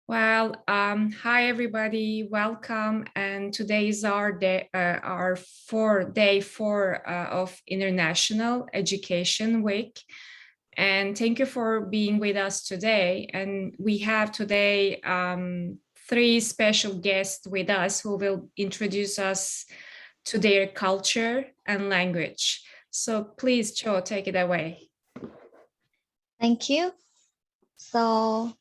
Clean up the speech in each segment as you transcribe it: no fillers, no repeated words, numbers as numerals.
Hi everybody, welcome. And today is our day, day four of International Education Week. And thank you for being with us today. And we have today three special guests with us who will introduce us to their culture and language. So please, Cho, take it away. Thank you. So,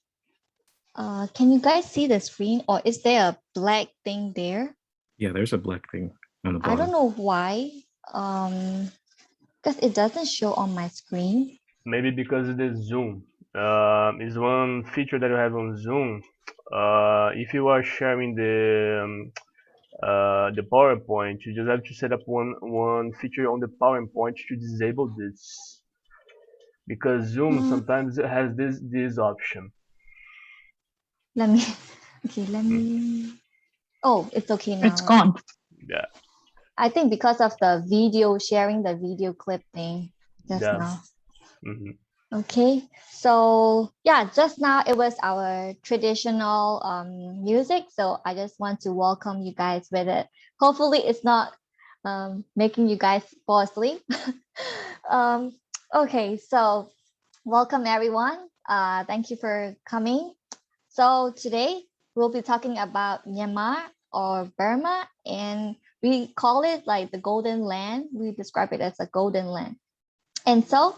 can you guys see the screen, or is there a black thing there? Yeah, there's a black thing on the bottom. I don't know why. Because it doesn't show on my screen. Maybe because it is Zoom. Is one feature that you have on Zoom. If you are sharing the PowerPoint, you just have to set up one feature on the PowerPoint to disable this. Because Zoom sometimes has this option. Let me. Oh, it's okay now. It's gone. Yeah. I think because of the video sharing the video clip thing just now. Okay, so yeah, just now it was our traditional music, so I just want to welcome you guys with it. Hopefully it's not making you guys fall asleep. Okay, so welcome everyone. Thank you for coming. So today we'll be talking about Myanmar or Burma, and we call it like the Golden Land. We describe it as a Golden Land. And so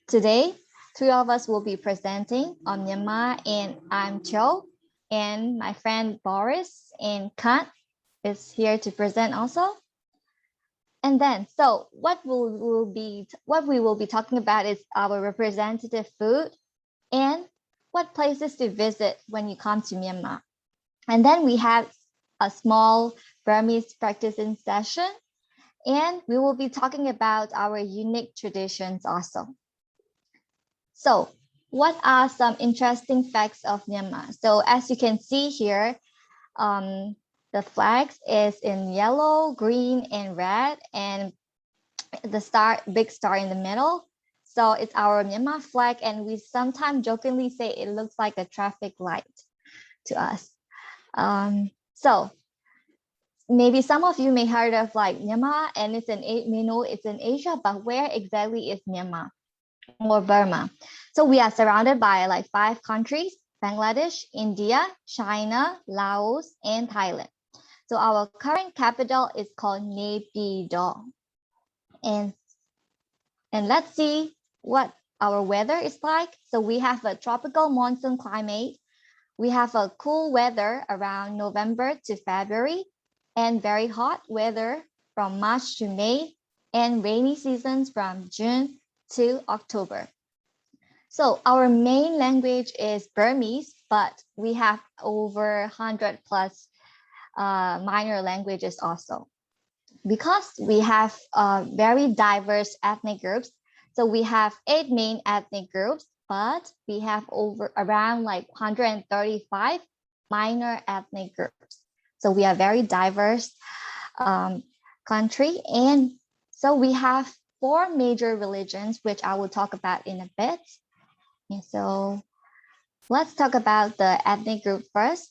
today, three of us will be presenting on Myanmar, and I'm Cho, and my friend Boris and Kant is here to present also. And then, so what we will be talking about is our representative food and what places to visit when you come to Myanmar. And then we have a small Burmese practicing session, and we will be talking about our unique traditions also. So what are some interesting facts of Myanmar? So as you can see here, the flags is in yellow, green, and red, and the big star in the middle. So it's our Myanmar flag, and we sometimes jokingly say it looks like a traffic light to us. So maybe some of you may heard of like Myanmar, and may know it's in Asia, but where exactly is Myanmar or Burma? So we are surrounded by like 5 countries: Bangladesh, India, China, Laos, and Thailand. So our current capital is called Naypyidaw. And let's see what our weather is like. So we have a tropical monsoon climate. We have a cool weather around November to February, and very hot weather from March to May, and rainy seasons from June to October. So our main language is Burmese, but we have over 100 plus minor languages also. Because we have very diverse ethnic groups, so we have 8 main ethnic groups, but we have around like 135 minor ethnic groups. So we are very diverse country, and so we have 4 major religions, which I will talk about in a bit. And so let's talk about the ethnic group first.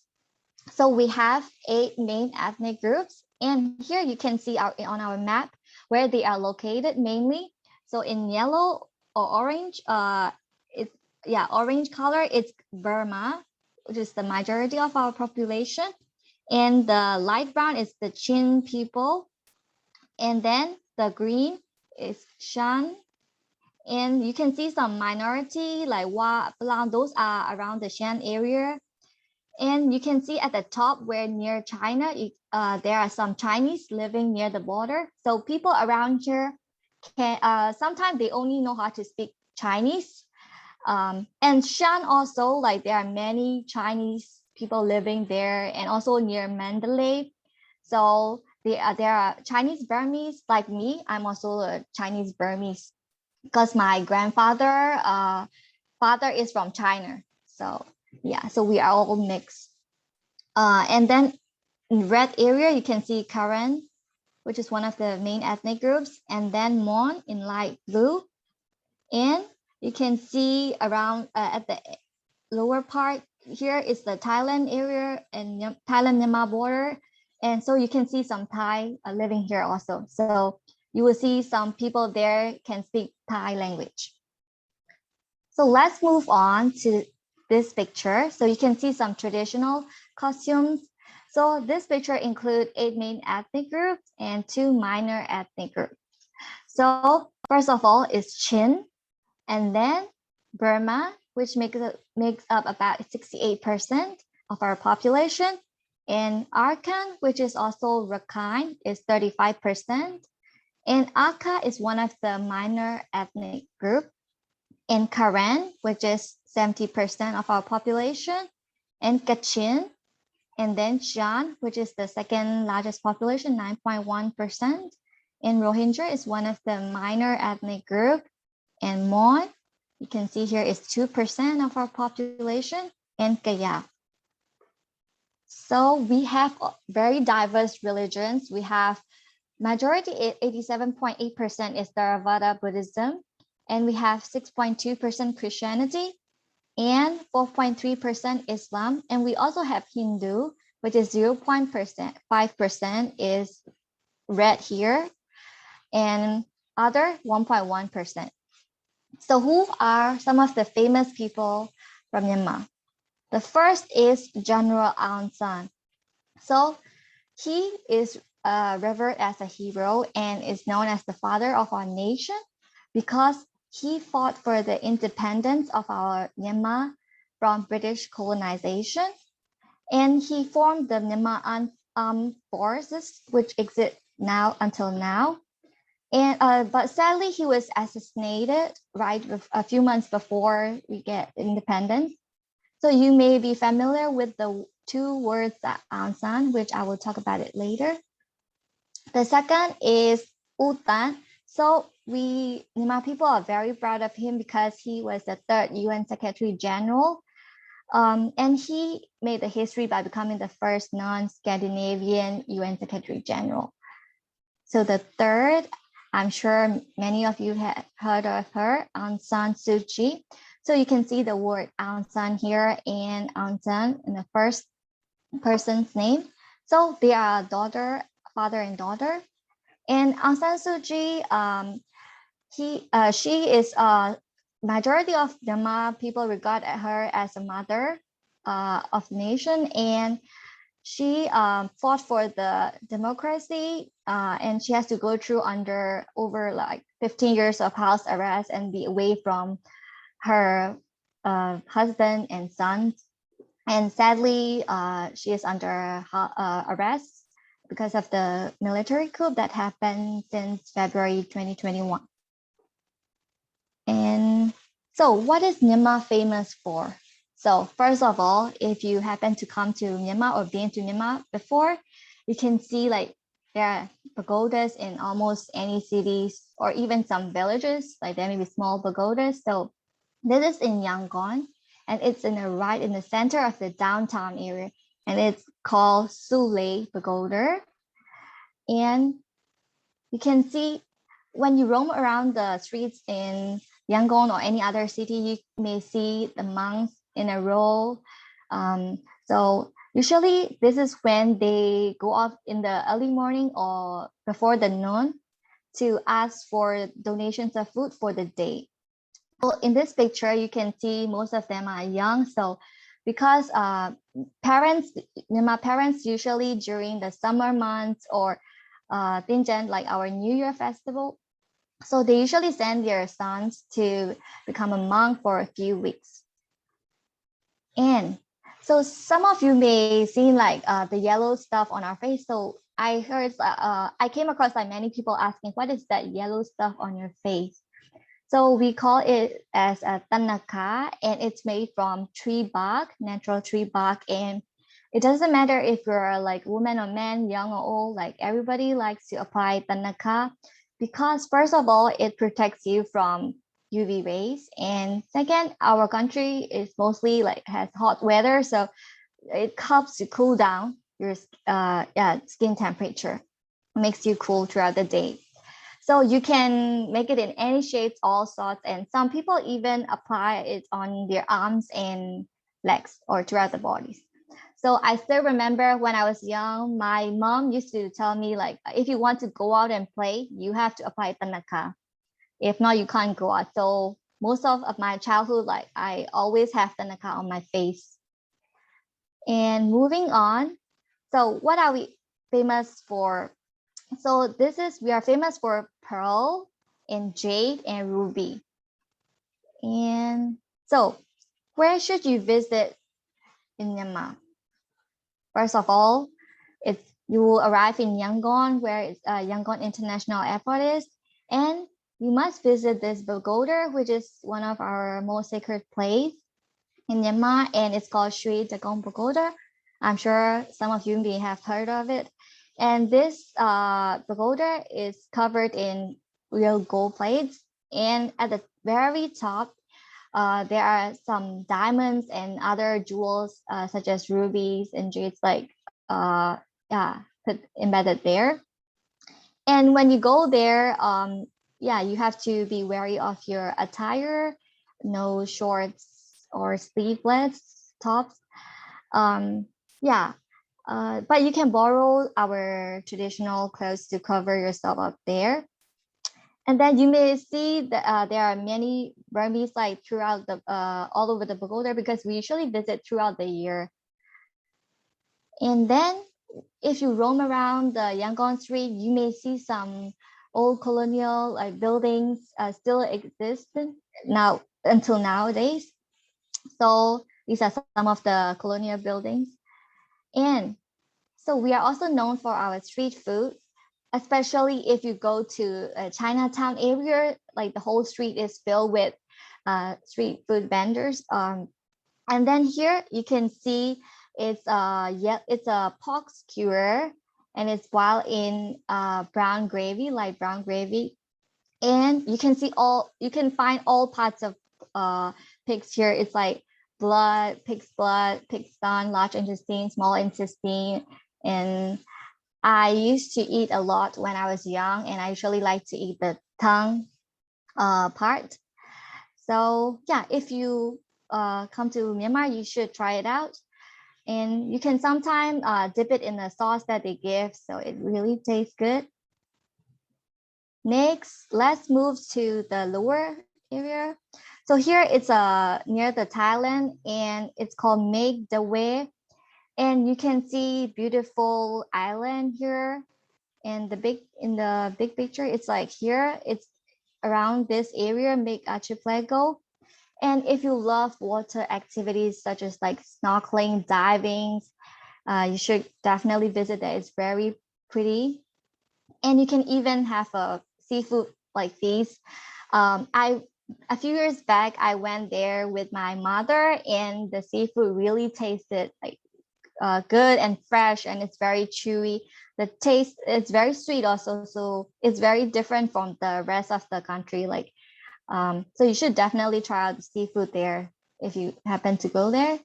So we have 8 main ethnic groups, and here you can see on our map where they are located mainly. So in yellow or orange, orange color, it's Burma, which is the majority of our population. And the light brown is the Chin people. And then the green is Shan. And you can see some minority like Wa, Palang, those are around the Shan area. And you can see at the top where near China, there are some Chinese living near the border. So people around here can, sometimes they only know how to speak Chinese. And Shan also, like there are many Chinese people living there, and also near Mandalay. So there are Chinese Burmese like me. I'm also a Chinese Burmese because my grandfather father is from China. So yeah, so we are all mixed. And then in red area, you can see Karen, which is one of the main ethnic groups, and then Mon in light blue. And you can see around at the lower part, here is the Thailand area and Thailand-Myanmar border. And so you can see some Thai living here also. So you will see some people there can speak Thai language. So let's move on to this picture. So you can see some traditional costumes. So this picture includes 8 main ethnic groups and 2 minor ethnic groups. So first of all is Chin, and then Burma, which makes up about 68% of our population, and Arakan, which is also Rakhine, is 35%, and Aka is one of the minor ethnic group, and Karen, which is 70% of our population, and Kachin, and then Shan, which is the second largest population, 9.1%, and Rohingya is one of the minor ethnic group, and Mon, you can see here is 2% of our population, and Kayap. So we have very diverse religions. We have majority, 87.8% is Theravada Buddhism, and we have 6.2% Christianity, and 4.3% Islam, and we also have Hindu, which is 0.5% is red here, and other 1.1%. So who are some of the famous people from Myanmar? The first is General Aung San. So he is revered as a hero and is known as the father of our nation because he fought for the independence of our Myanmar from British colonization. And he formed the Myanmar Armed Forces, which exist now until now. And but sadly, he was assassinated right a few months before we get independence. So you may be familiar with the 2 words Aung San, which I will talk about it later. The second is U Thant. So we Myanmar people are very proud of him because he was the 3rd UN Secretary General. And he made the history by becoming the first non-Scandinavian UN Secretary General. So the third, I'm sure many of you have heard of her, Aung San Suu Kyi. So you can see the word Aung San here and Aung San in the first person's name. So they are father and daughter. And Aung San Suu Kyi, she is majority of Myanmar people regard her as a mother of the nation, and she fought for the democracy, and she has to go through over like 15 years of house arrest and be away from her husband and sons. And sadly, she is under arrest because of the military coup that happened since February 2021. And so what is Myanmar famous for? So first of all, if you happen to come to Myanmar or been to Myanmar before, you can see like there are pagodas in almost any cities or even some villages, like there may be small pagodas. So this is in Yangon, and it's right in the center of the downtown area, and it's called Sule Pagoda. And you can see when you roam around the streets in Yangon or any other city, you may see the monks in a row. So usually this is when they go off in the early morning or before the noon to ask for donations of food for the day. So in this picture, you can see most of them are young. So because Myanmar parents usually during the summer months or Tinjan, like our New Year festival, so they usually send their sons to become a monk for a few weeks. And so some of you may see like the yellow stuff on our face. So I came across like many people asking, what is that yellow stuff on your face? So we call it as a tanaka, and it's made from tree bark, natural tree bark. And it doesn't matter if you're like woman or man, young or old, like everybody likes to apply tanaka because first of all, it protects you from UV rays. And second, our country is mostly like has hot weather. So it helps to cool down your skin temperature, makes you cool throughout the day. So you can make it in any shapes, all sorts, and some people even apply it on their arms and legs or throughout the bodies. So I still remember when I was young, my mom used to tell me like, if you want to go out and play, you have to apply tanaka. If not, you can't go out. So most of my childhood, like I always have tanaka on my face. And moving on, so what are we famous for? So we are famous for pearl and jade and ruby. And so where should you visit in Myanmar? First of all, you will arrive in Yangon, where Yangon International Airport is, and you must visit this pagoda, which is one of our most sacred place in Myanmar, and it's called Sri Dagong Pagoda. I'm sure some of you may have heard of it. And this pagoda is covered in real gold plates, and at the very top, there are some diamonds and other jewels, such as rubies and jades, like embedded there. And when you go there, you have to be wary of your attire, no shorts or sleeveless tops. But you can borrow our traditional clothes to cover yourself up there. And then you may see that there are many Burmese like throughout the all over the pagoda, because we usually visit throughout the year. And then if you roam around the Yangon Street, you may see some old colonial like buildings still exist now until nowadays. So these are some of the colonial buildings. And so we are also known for our street food, especially if you go to a Chinatown area, like the whole street is filled with street food vendors. And then here you can see it's a pork skewer, and it's boiled in brown gravy, light brown gravy. And you can find all parts of pigs here. It's like pig's blood, pig's stomach, large intestine, small intestine. And I used to eat a lot when I was young, and I usually like to eat the tongue part. So yeah, if you come to Myanmar, you should try it out. And you can sometimes dip it in the sauce that they give, so it really tastes good. Next, let's move to the lower area. So here it's near the Thailand, and it's called Make the Way. And you can see beautiful island here. And in the big picture, it's like here, it's around this area, Make Archipelago. And if you love water activities such as like snorkeling, diving, you should definitely visit that. It's very pretty. And you can even have a seafood like feast. A few years back, I went there with my mother, and the seafood really tasted like good and fresh, and it's very chewy. The taste is very sweet also, so it's very different from the rest of the country. Like, so you should definitely try out the seafood there if you happen to go there.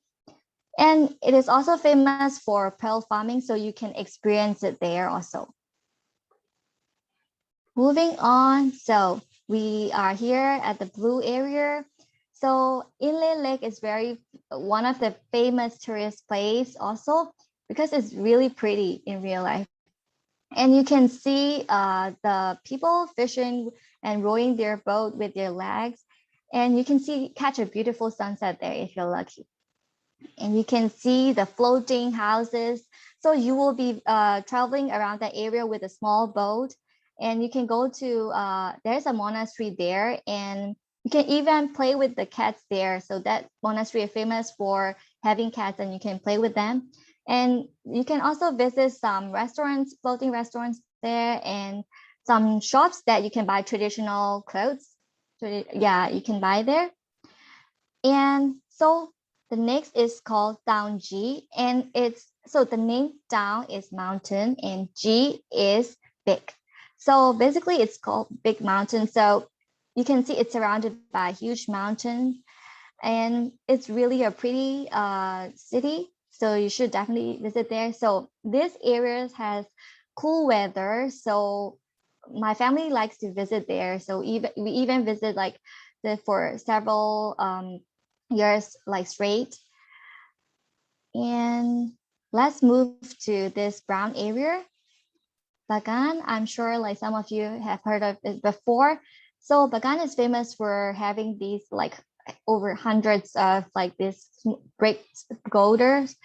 And it is also famous for pearl farming, so you can experience it there also. Moving on, so we are here at the blue area. So Inle Lake is one of the famous tourist place also, because it's really pretty in real life. And you can see the people fishing and rowing their boat with their legs. And you can catch a beautiful sunset there if you're lucky. And you can see the floating houses. So you will be traveling around that area with a small boat. And you can go to, there's a monastery there, and you can even play with the cats there. So that monastery is famous for having cats, and you can play with them. And you can also visit some restaurants, floating restaurants there, and some shops that you can buy traditional clothes. So yeah, you can buy there. And so the next is called Down G, and so the name Down is mountain and G is big. So basically it's called Big Mountain. So you can see it's surrounded by huge mountains, and it's really a pretty city. So you should definitely visit there. So this area has cool weather. So my family likes to visit there. So we even visit like for several years like straight. And let's move to this brown area. Bagan, I'm sure like some of you have heard of it before. So Bagan is famous for having these like over hundreds of like these brick pagodas,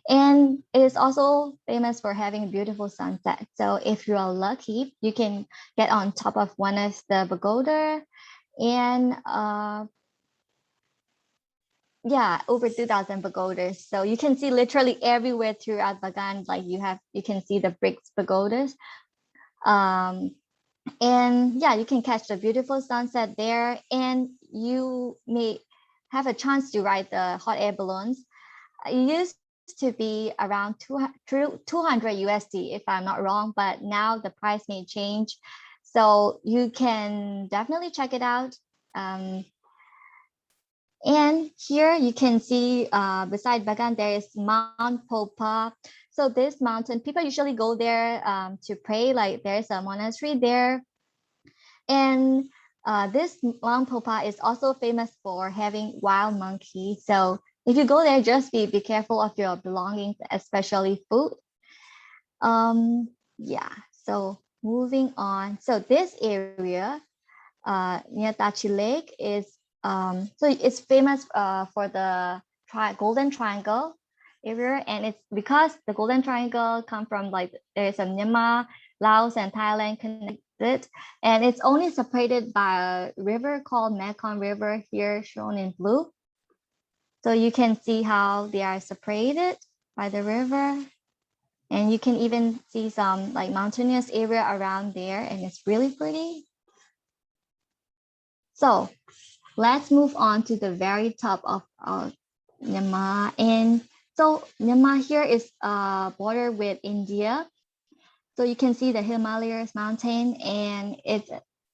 and it is also famous for having a beautiful sunset. So if you are lucky, you can get on top of one of the pagoda, and yeah, over 2,000 pagodas. So you can see literally everywhere throughout Bagan, like you can see the brick pagodas. And yeah, you can catch the beautiful sunset there, and you may have a chance to ride the hot air balloons. It used to be around 200 USD, if I'm not wrong, but now the price may change. So you can definitely check it out. And here you can see beside Bagan, there is Mount Popa. So this mountain, people usually go there to pray, like there's a monastery there. And this Mount Popa is also famous for having wild monkeys. So if you go there, just be careful of your belongings, especially food. Yeah, so moving on. So this area near Tachi Lake is, so it's famous for the Golden Triangle area. And it's because the Golden Triangle come from like, there's a Myanmar, Laos, and Thailand connected. And it's only separated by a river called Mekong River, here shown in blue. So you can see how they are separated by the river. And you can even see some like mountainous area around there, and it's really pretty. So let's move on to the very top of Myanmar. And so Myanmar here is border with India. So you can see the Himalayas mountain, and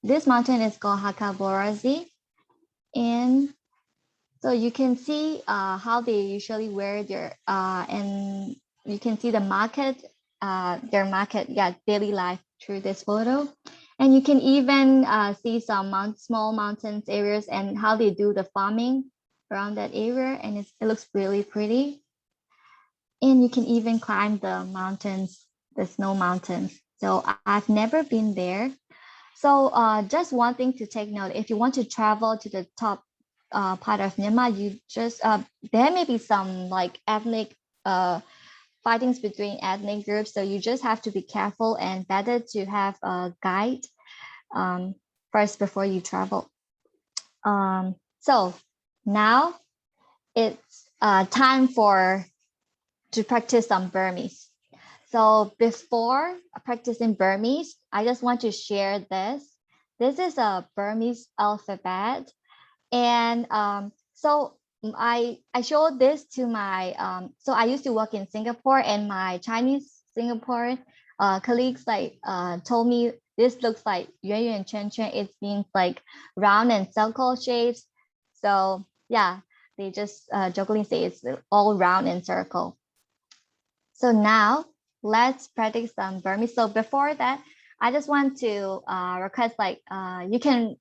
this mountain is called Hakaborazi. And so you can see how they usually wear their, and you can see the market, their market, yeah, daily life through this photo. And you can even see some small mountains areas and how they do the farming around that area. And it looks really pretty. And you can even climb the mountains, the snow mountains. So I've never been there. So just one thing to take note, if you want to travel to the top part of Myanmar, you just, there may be some like ethnic fightings between ethnic groups. So you just have to be careful, and better to have a guide first before you travel. So now it's time to practice some Burmese. So before practicing Burmese, I just want to share this. This is a Burmese alphabet. And so I showed this to my, so I used to work in Singapore, and my Chinese Singaporean colleagues like told me this looks like Yuan Yuan Chen Chen. It means like round and circle shapes. So yeah, they just jokingly say it's all round and circle. So now let's practice some Burmese. So before that, I just want to request like you can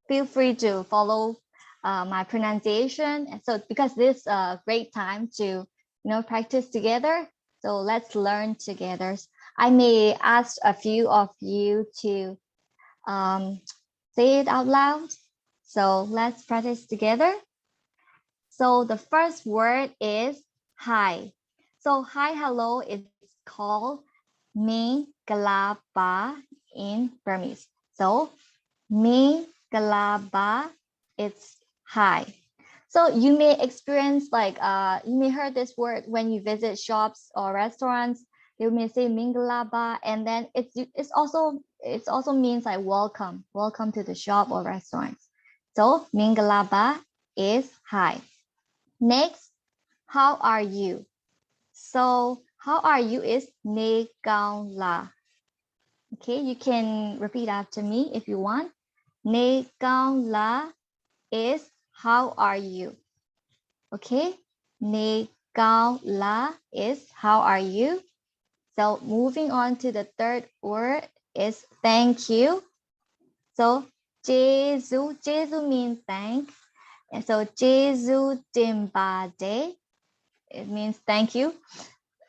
feel free to follow my pronunciation. And so because this is a great time to practice together. So let's learn together. I may ask a few of you to say it out loud. So let's practice together. So the first word is hi. So hi, hello is called me galaba in Burmese. So me galaba, it's hi. So you may experience like you may heard this word when you visit shops or restaurants. You may say mingalaba, and then it's also means like welcome to the shop or restaurant. So mingalaba is hi. Next, how are you? So how are you is ne gaon la. Okay, you can repeat after me if you want. Ne gaon la is how are you? Okay, ne gaon la is how are you? So moving on to the third word is thank you. So Jesu means thank. And so Jesu Dimbade it means thank you.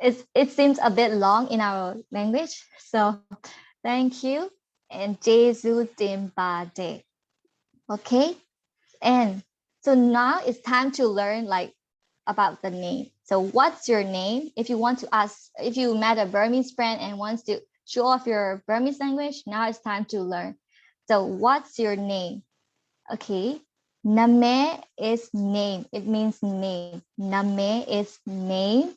It seems a bit long in our language. So thank you. And Jesu Dimbade. Okay. And so now it's time to learn like about the name. So what's your name? If you want to ask, if you met a Burmese friend and wants to show off your Burmese language, now it's time to learn. So what's your name? Okay. Name is name. It means name. Name is name.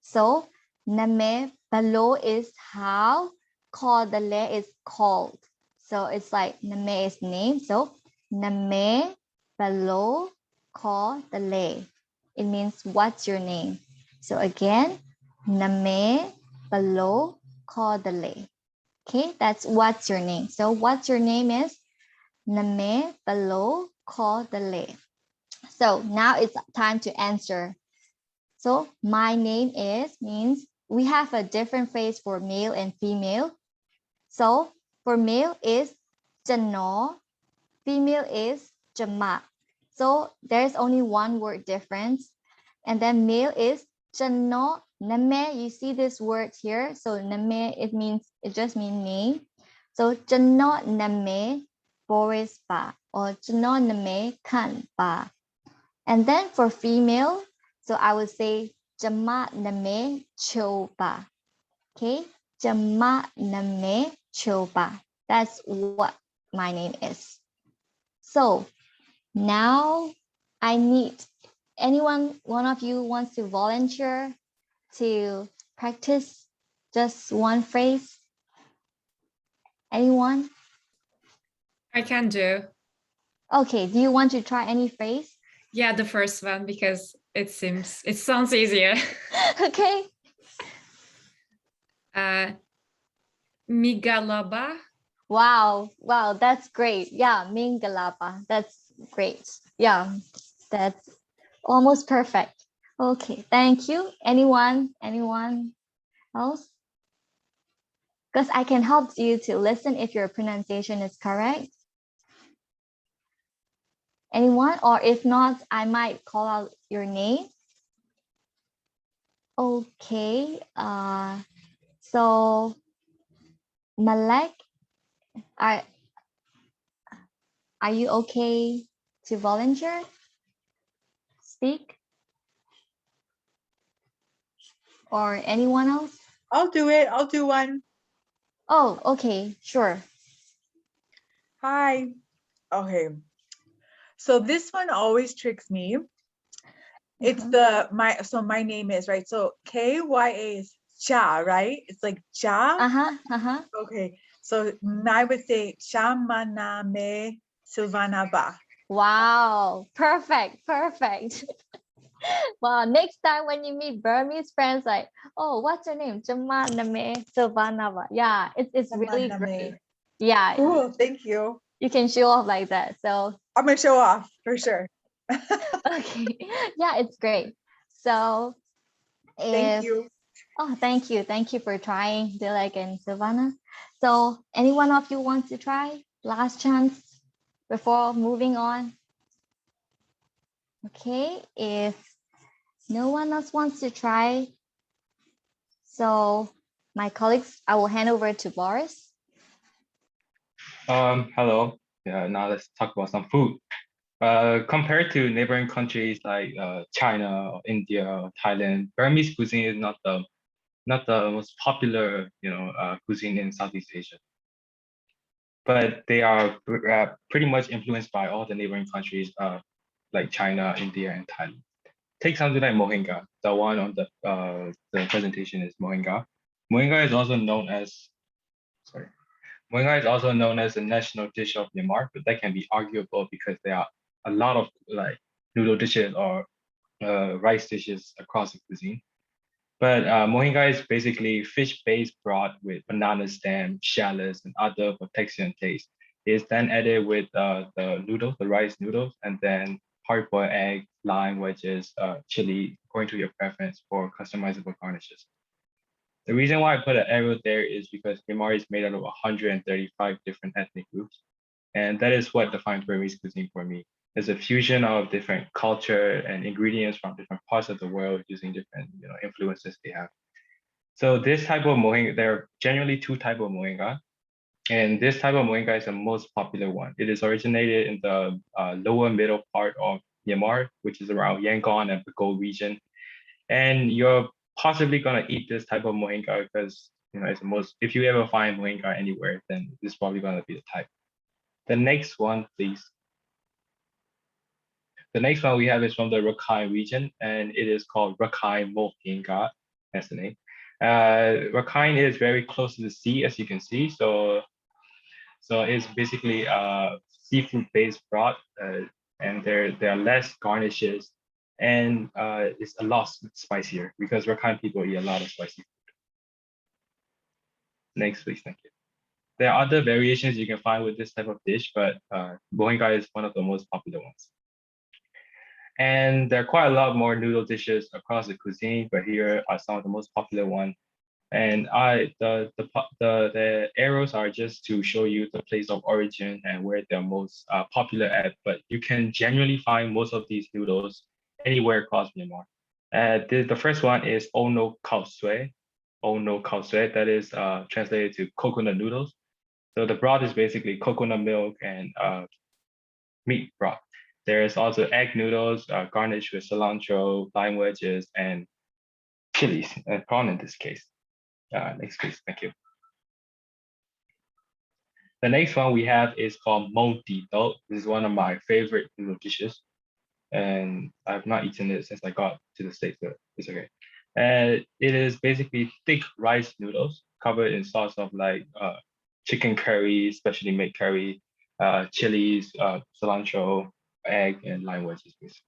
So name below is how. Kodale is called. So it's like name is name. So name below kodale. It means what's your name. So again, name below kodale. Okay, that's what's your name. So what's your name is name below kodale. So now it's time to answer. So my name is means we have a different phrase for male and female. So for male is jano, female is jama. So there's only one word difference. And then male is jano name. You see this word here. So name, it just means name. So jano name Boris ba or jano name kan ba. And then for female, so I would say Jama name choba. Okay, Jama name choba. That's what my name is. So now I need one of you wants to volunteer to practice just one phrase? Anyone? I can do. Okay, do you want to try any phrase? Yeah, the first one, because it sounds easier. Okay. Migalaba. Wow, that's great. Yeah, Mingalapa. That's great. Yeah, that's almost perfect. Okay, thank you. Anyone else? Because I can help you to listen if your pronunciation is correct. Anyone? Or if not, I might call out your name. Okay, so Malek, are you okay to volunteer? Speak? Or anyone else? I'll do it. I'll do one. Oh, okay, sure. Hi. Okay. So this one always tricks me. It's my name is right. So KYA is Cha, right? It's like Cha. Okay. So I would say Chamaname Silvana Ba. Wow, perfect. Wow, next time when you meet Burmese friends, like, oh, what's your name? Jama Name Silvanava. Yeah, it's really great. Yeah, cool. Thank you. You can show off like that. So I'm gonna show off for sure. Okay, yeah, it's great. So thank you. Oh, thank you for trying, Dilek and Silvana. So any one of you wants to try? Last chance before moving on. Okay, if no one else wants to try, so my colleagues, I will hand over to Boris. Hello. Yeah, now let's talk about some food. Compared to neighboring countries like China, or India, or Thailand, Burmese cuisine is not the most popular, cuisine in Southeast Asia. But they are pretty much influenced by all the neighboring countries like China, India, and Thailand. Take something like mohinga. The one on the presentation is mohinga. Mohinga is also known as mohinga is also known as the national dish of Myanmar, but that can be arguable because there are a lot of like noodle dishes or rice dishes across the cuisine. But mohinga is basically fish-based broth with banana stem, shallots, and other for texture and taste. It's then added with the noodles, the rice noodles, and then hard-boiled egg, lime wedges, chili, according to your preference for customizable garnishes. The reason why I put an arrow there is because Myanmar is made out of 135 different ethnic groups. And that is what defines Burmese cuisine for me. It's a fusion of different culture and ingredients from different parts of the world using different influences they have. So this type of moringa, there are generally two types of moringa. And this type of moringa is the most popular one. It is originated in the lower middle part of Myanmar, which is around Yangon and Bago region. And you're possibly gonna eat this type of moringa because it's the most. If you ever find moringa anywhere, then this is probably gonna be the type. The next one, please. The next one we have is from the Rakhine region, and it is called Rakhine moringa. That's the name. Rakhine is very close to the sea, as you can see. So it's basically seafood-based broth, and there are less garnishes, and it's a lot spicier because Rakhine people eat a lot of spicy food. Next, please, thank you. There are other variations you can find with this type of dish, but moringa is one of the most popular ones. And there are quite a lot more noodle dishes across the cuisine, but here are some of the most popular ones. And the arrows are just to show you the place of origin and where they're most popular at. But you can generally find most of these noodles anywhere across Myanmar. The first one is Ono Khao Sue. Ono Khao Sue, that is translated to coconut noodles. So the broth is basically coconut milk and meat broth. There is also egg noodles garnished with cilantro, lime wedges, and chilies, and prawn in this case. Next, please. Thank you. The next one we have is called Mo Di Do. This is one of my favorite noodle dishes, and I've not eaten it since I got to the States, so it's okay. And it is basically thick rice noodles covered in sauce of like chicken curry, specially made curry, chilies, cilantro, egg, and lime wedges, basically.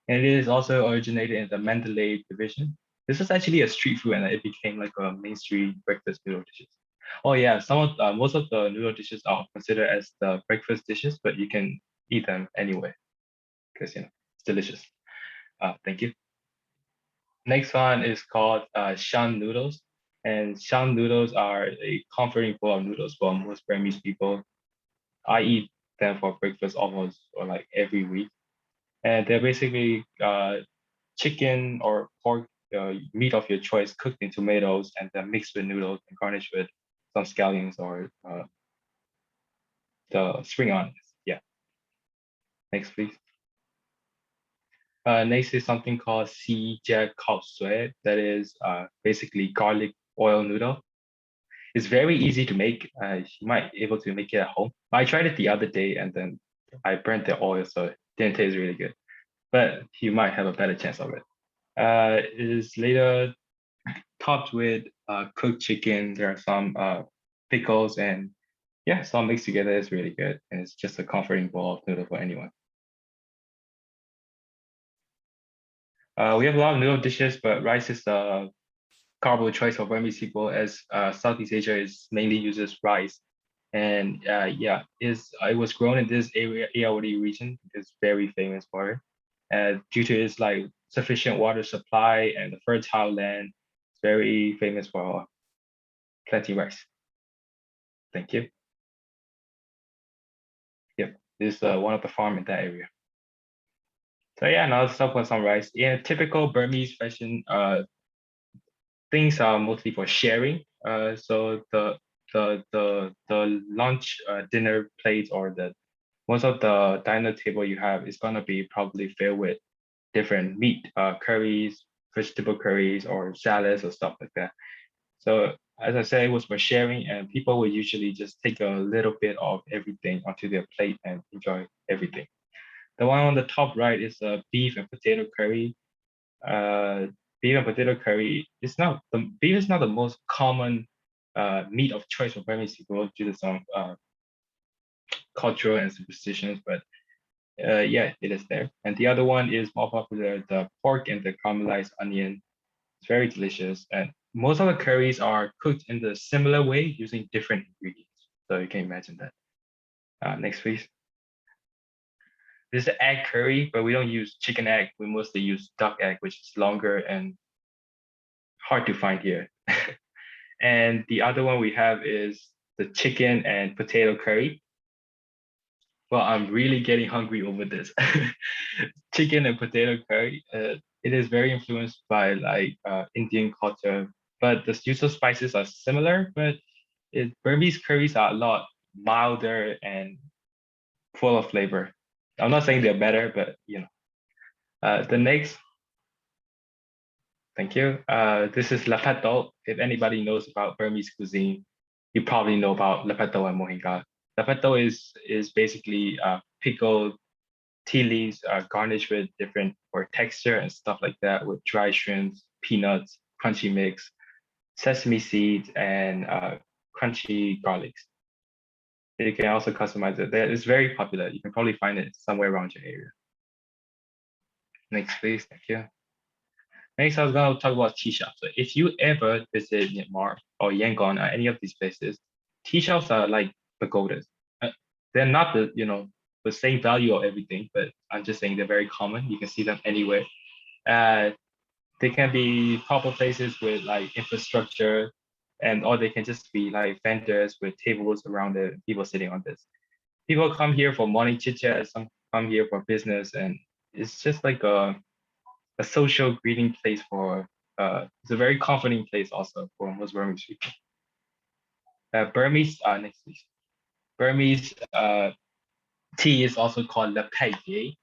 And it is also originated in the Mandalay division. This is actually a street food, and it became like a mainstream breakfast noodle dishes. Oh yeah, most of the noodle dishes are considered as the breakfast dishes, but you can eat them anyway because it's delicious. Thank you. Next one is called shan noodles, and shan noodles are a comforting bowl of noodles for most Burmese people. I eat them for breakfast almost or like every week, and they're basically chicken or pork meat of your choice cooked in tomatoes and then mixed with noodles and garnished with some scallions or the spring onions. Yeah. Next, please. Next is something called Si Jia Kao Sui, that is basically garlic oil noodle. It's very easy to make. You might be able to make it at home. I tried it the other day and then I burnt the oil, so it didn't taste really good. But you might have a better chance of it. It is later topped with cooked chicken. There are some pickles and yeah, it's all mixed together. It's really good. And it's just a comforting bowl of noodle for anyone. We have a lot of noodle dishes, but rice is the carbo choice for Burmese people as Southeast Asia is mainly uses rice. And yeah, it was grown in this area, Ayeyarwady region. It's very famous for it. Due to its like sufficient water supply and the fertile land, it's very famous for plenty rice. Thank you. Yep, this is one of the farm in that area. So yeah, now let's talk about some rice. In a typical Burmese fashion, things are mostly for sharing. So the lunch dinner plate or the most of the diner table you have is gonna be probably filled with different meat curries, vegetable curries, or salads or stuff like that. So as I said, it was for sharing, and people would usually just take a little bit of everything onto their plate and enjoy everything. The one on the top right is a beef and potato curry. Beef and potato curry beef is not the most common meat of choice for Burmese people due to some cultural and superstitions, but yeah, it is there. And the other one is more popular, the pork and the caramelized onion. It's very delicious, and most of the curries are cooked in the similar way using different ingredients. So you can imagine that. Next, please. This is egg curry, but we don't use chicken egg. We mostly use duck egg, which is longer and hard to find here. And the other one we have is the chicken and potato curry. Well, I'm really getting hungry over this. Chicken and potato curry. It is very influenced by like Indian culture, but the use of spices are similar. But Burmese curries are a lot milder and full of flavor. I'm not saying they're better, but you know. The next, thank you. This is lepeto. If anybody knows about Burmese cuisine, you probably know about lepeto and mohinga. Lepeto is basically pickled tea leaves garnished with different for texture and stuff like that with dry shrimps, peanuts, crunchy mix, sesame seeds, and crunchy garlics. You can also customize it. It's very popular. You can probably find it somewhere around your area. Next, please. Thank you. Next, I was going to talk about tea shops. So if you ever visit Myanmar or Yangon or any of these places, tea shops are like pagodas. They're not the same value or everything, but I'm just saying they're very common. You can see them anywhere. They can be proper places with like infrastructure, or they can just be like vendors with tables around it, people sitting on this. People come here for morning chit chat, some come here for business, and it's just like a social greeting place for. It's a very comforting place also for most Burmese people. Next please. Burmese tea is also called lepeye.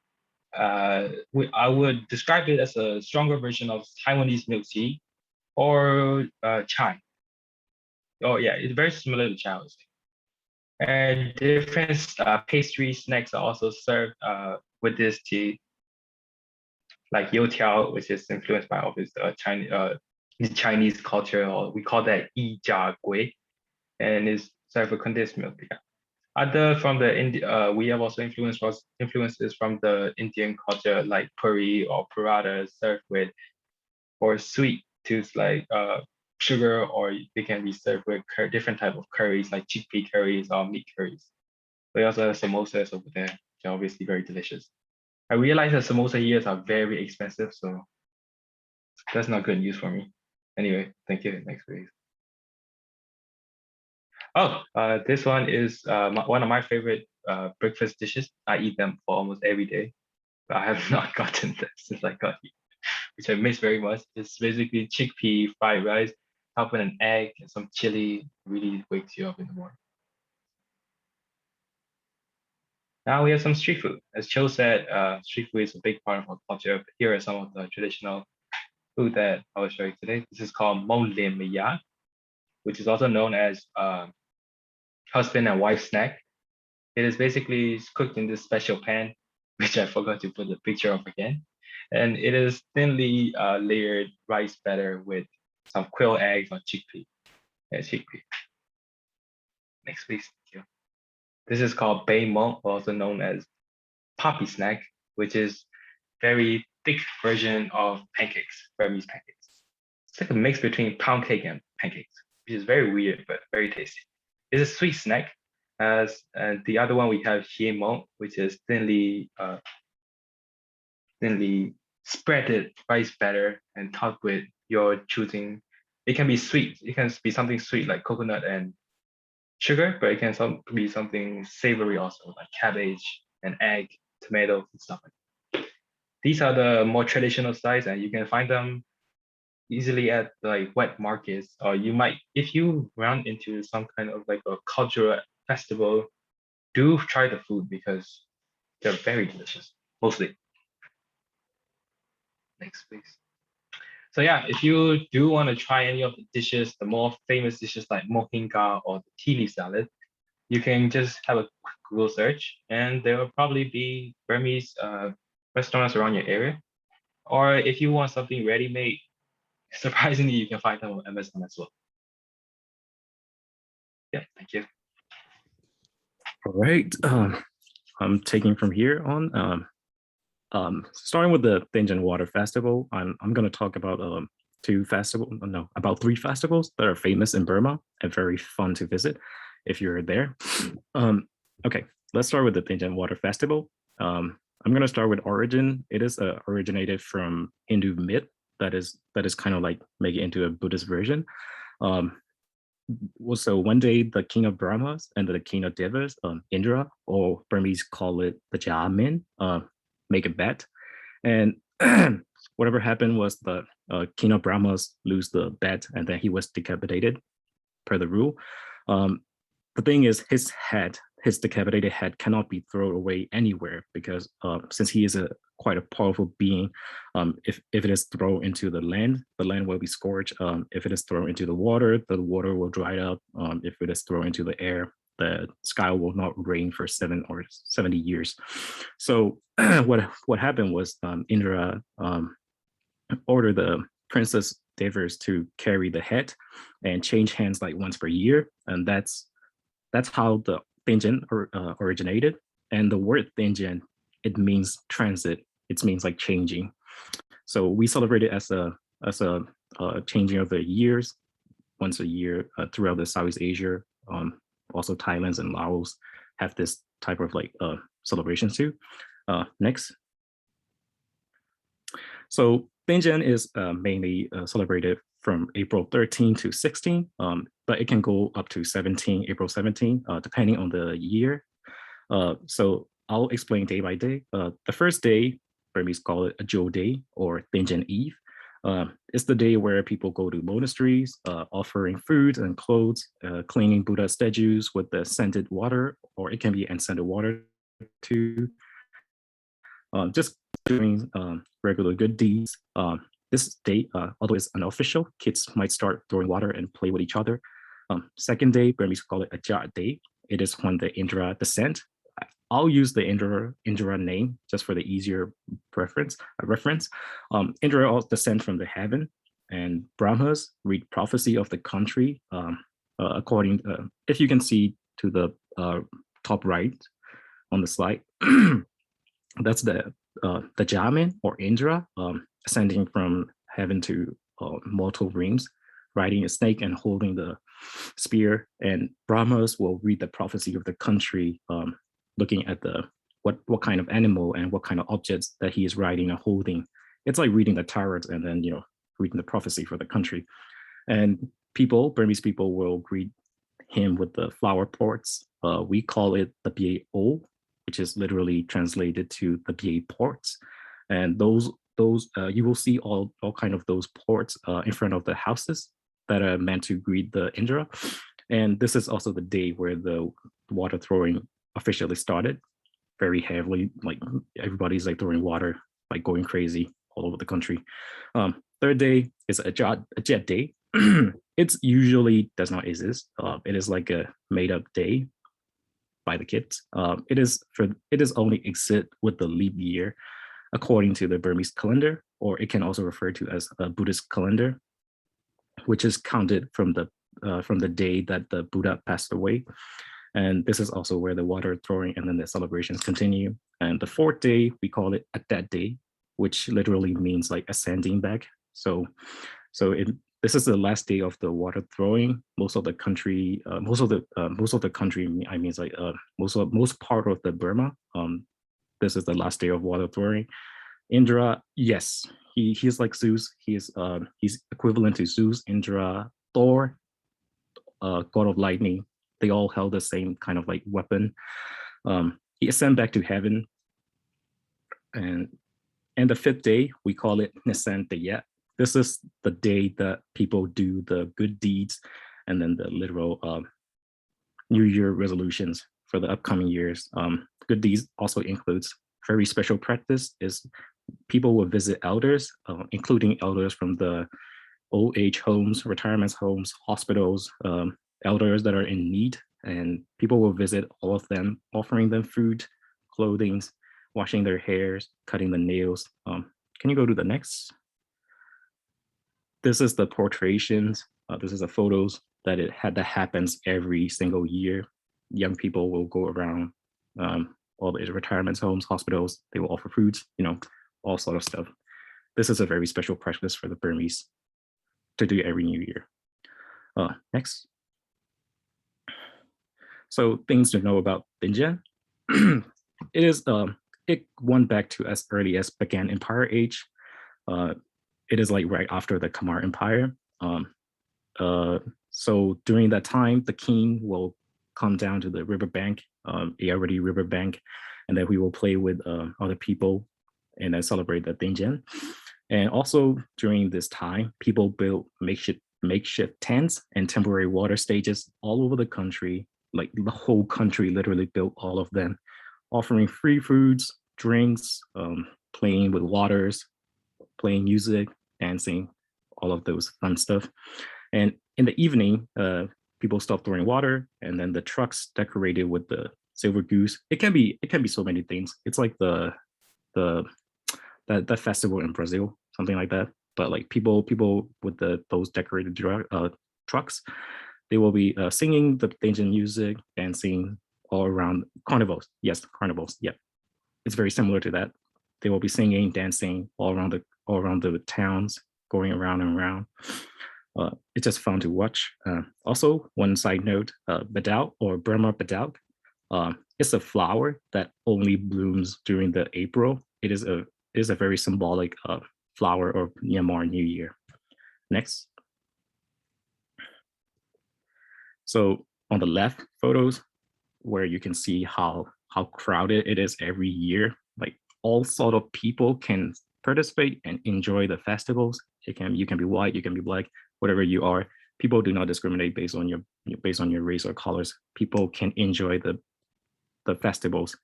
I would describe it as a stronger version of Taiwanese milk tea or chai. Oh yeah, it's very similar to chai, I would say. And different pastry snacks are also served with this tea, like youtiao, which is influenced by obviously Chinese culture, or we call that yi jia gui, and is served with condensed milk. Yeah. Other from the we have also influences from the Indian culture, like puri or paratha served with, or sweet tooth like sugar, or they can be served with different type of curries like chickpea curries or meat curries. We also have samosas over there, which are obviously very delicious. I realize that samosa here are very expensive, so that's not good news for me. Anyway, thank you. Next please. Oh, this one is one of my favorite breakfast dishes. I eat them for almost every day, but I have not gotten this since I got here, which I miss very much. It's basically chickpea fried rice, topped with an egg and some chili. Really wakes you up in the morning. Now we have some street food. As Cho said, street food is a big part of our culture. But here are some of the traditional food that I will show you today. This is called Mong Lim Ya, which is also known as husband and wife snack. It is basically cooked in this special pan, which I forgot to put the picture of again. And it is thinly layered rice batter with some quail eggs or chickpea. Yeah, chickpea. Next, please. Thank you. This is called Bay Mong, also known as poppy snack, which is very thick version of pancakes, Burmese pancakes. It's like a mix between pound cake and pancakes, which is very weird, but very tasty. It's a sweet snack. As the other one we have hie mong, which is thinly spreaded rice batter and topped with your choosing. It can be sweet. It can be something sweet like coconut and sugar, but it can be something savory also, like cabbage and egg, tomatoes and stuff like that. These are the more traditional styles, and you can find them easily at like wet markets, or you might, if you run into some kind of like a cultural festival, do try the food because they're very delicious, mostly. Next, please. So yeah, if you do want to try any of the dishes, the more famous dishes like mohinga or the tea leaf salad, you can just have a quick Google search, and there will probably be Burmese restaurants around your area. Or if you want something ready-made, surprisingly, you can find them on Amazon as well. Yeah, thank you. All right. I'm taking from here on. Starting with the Thinjan Water Festival, I'm going to talk about about 3 festivals that are famous in Burma and very fun to visit if you're there. Okay, let's start with the Thinjan Water Festival. I'm going to start with origin. It is originated from Hindu myth that is kind of like make it into a Buddhist version. so one day the king of Brahmas and the king of Devas, Indra, or Burmese call it the Jamin, make a bet. And whatever happened was the king of Brahmas lose the bet, and then he was decapitated per the rule. The thing is, his decapitated head cannot be thrown away anywhere, because since he is quite a powerful being, if it is thrown into the land will be scorched. If it is thrown into the water will dry up. If it is thrown into the air, the sky will not rain for 7 or 70 years. So what happened was Indra ordered the Princess Devas to carry the head and change hands like once per year, and that's how the Tenjen originated. And the word Tenjen, it means transit. It means like changing. So we celebrate it as a changing of the years once a year throughout the Southeast Asia. Also Thailand and Laos have this type of like celebrations too. Next. So Tenjen is mainly celebrated from April 13 to 16, but it can go up to April 17, depending on the year. So I'll explain day by day. The first day, Burmese call it a Jo Day or Tenjen Eve. It's the day where people go to monasteries, offering food and clothes, cleaning Buddha statues with the scented water, or it can be unscented water too. Just doing regular good deeds. This day, although it's unofficial, kids might start throwing water and play with each other. Second day, Burmese call it a Jat Day. It is when the Indra descent. I'll use the Indra name just for the easier reference. Indra all descend from the heaven, and Brahmas read prophecy of the country. According, if you can see to the top right on the slide, that's the Jamin or Indra ascending from heaven to mortal realms, riding a snake and holding the spear. And Brahmas will read the prophecy of the country, looking at the what kind of animal and what kind of objects that he is riding and holding. It's like reading the tarot and then reading the prophecy for the country. And Burmese people will greet him with the flower pots. We call it the Bie-O, which is literally translated to the Bie ports. And those you will see all kind of those ports in front of the houses that are meant to greet the Indra. And this is also the day where the water throwing officially started very heavily. Like everybody's like throwing water, like going crazy all over the country. Third day is a Jet Day. It's usually does not exist. It is like a made up day by the kids. It is only exist with the leap year according to the Burmese calendar, or it can also refer to as a Buddhist calendar, which is counted from the day that the Buddha passed away. And this is also where the water throwing and then the celebrations continue. And the fourth day, we call it a That Day, which literally means like ascending back. So this is the last day of the water throwing. Most of the country, I mean, like most part of the Burma. This is the last day of water throwing. Indra, yes, he's like Zeus. He's equivalent to Zeus, Indra, Thor, god of lightning. They all held the same kind of like weapon. He ascended back to heaven. And the fifth day, we call it Nisan Dayat. This is the day that people do the good deeds and then the literal New Year resolutions for the upcoming years. Good deeds also includes very special practice is people will visit elders, including elders from the old age homes, retirement homes, hospitals, elders that are in need, and people will visit all of them, offering them food, clothing, washing their hairs, cutting the nails. Can you go to the next? This is the portraits. This is the photos that that happens every single year. Young people will go around all the retirement homes, hospitals. They will offer foods, all sort of stuff. This is a very special practice for the Burmese to do every New Year. Next. So things to know about Tenjen. It went back to as early as Bagan Empire age. It is like right after the Khmer Empire. So during that time, the king will come down to the riverbank, Ayeyarwady riverbank, and then we will play with other people and then celebrate the Dingjian. And also during this time, people built makeshift tents and temporary water stages all over the country. Like the whole country literally built all of them, offering free foods, drinks, playing with waters, playing music, dancing, all of those fun stuff. And in the evening, people stop throwing water, and then the trucks decorated with the silver goose. It can be so many things. It's like the festival in Brazil, something like that. But like people with those decorated trucks, they will be singing the Dingjian music, dancing all around carnivals. Yes, carnivals. Yeah, it's very similar to that. They will be singing, dancing all around the towns, going around and around. It's just fun to watch. Also, one side note, Badao or Burma Badao, it's a flower that only blooms during the April. It is a very symbolic flower of Myanmar New Year. Next. So on the left photos, where you can see how crowded it is every year, like all sort of people can participate and enjoy the festivals. You can be white, you can be black, whatever you are. People do not discriminate based on your race or colors. People can enjoy the festivals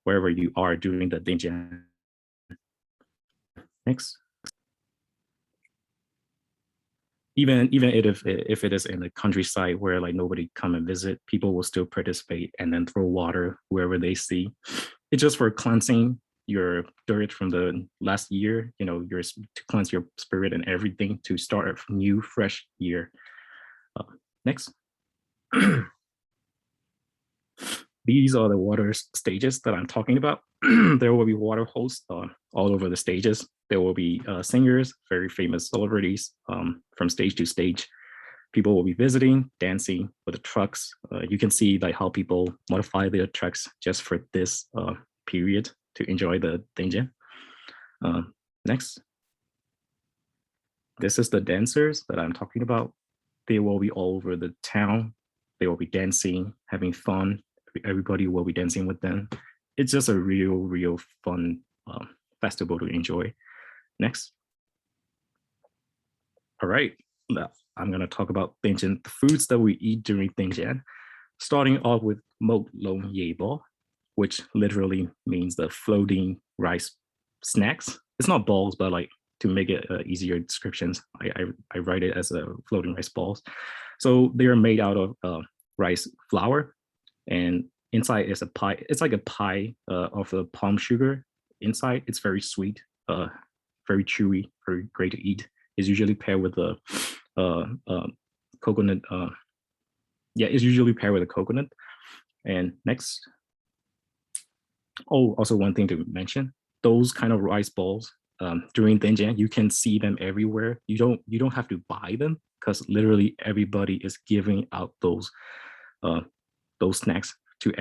wherever you are during the Dingjian. Next. Even if it is in the countryside where like nobody come and visit, people will still participate and then throw water wherever they see. It's just for cleansing your dirt from the last year, to cleanse your spirit and everything, to start a new fresh year. Next. These are the water stages that I'm talking about. There will be water hosts all over the stages. There will be singers, very famous celebrities from stage to stage. People will be visiting, dancing with the trucks. You can see like how people modify their trucks just for this period to enjoy the Dingjian. Next. This is the dancers that I'm talking about. They will be all over the town. They will be dancing, having fun. Everybody will be dancing with them. It's just a real fun festival to enjoy. Next. All right, I'm gonna talk about Dingjian, the foods that we eat during Dingjian, starting off with Mok Long Yebo, which literally means the floating rice snacks. It's not balls, but like to make it easier descriptions, I write it as a floating rice balls. So they are made out of rice flour, and inside is a pie. It's like a pie of the palm sugar inside. It's very sweet, very chewy, very great to eat. It's usually paired with a coconut. It's usually paired with a coconut. And next. Oh, also one thing to mention, those kind of rice balls during Dingjian, you can see them everywhere. You don't have to buy them, because literally everybody is giving out those snacks to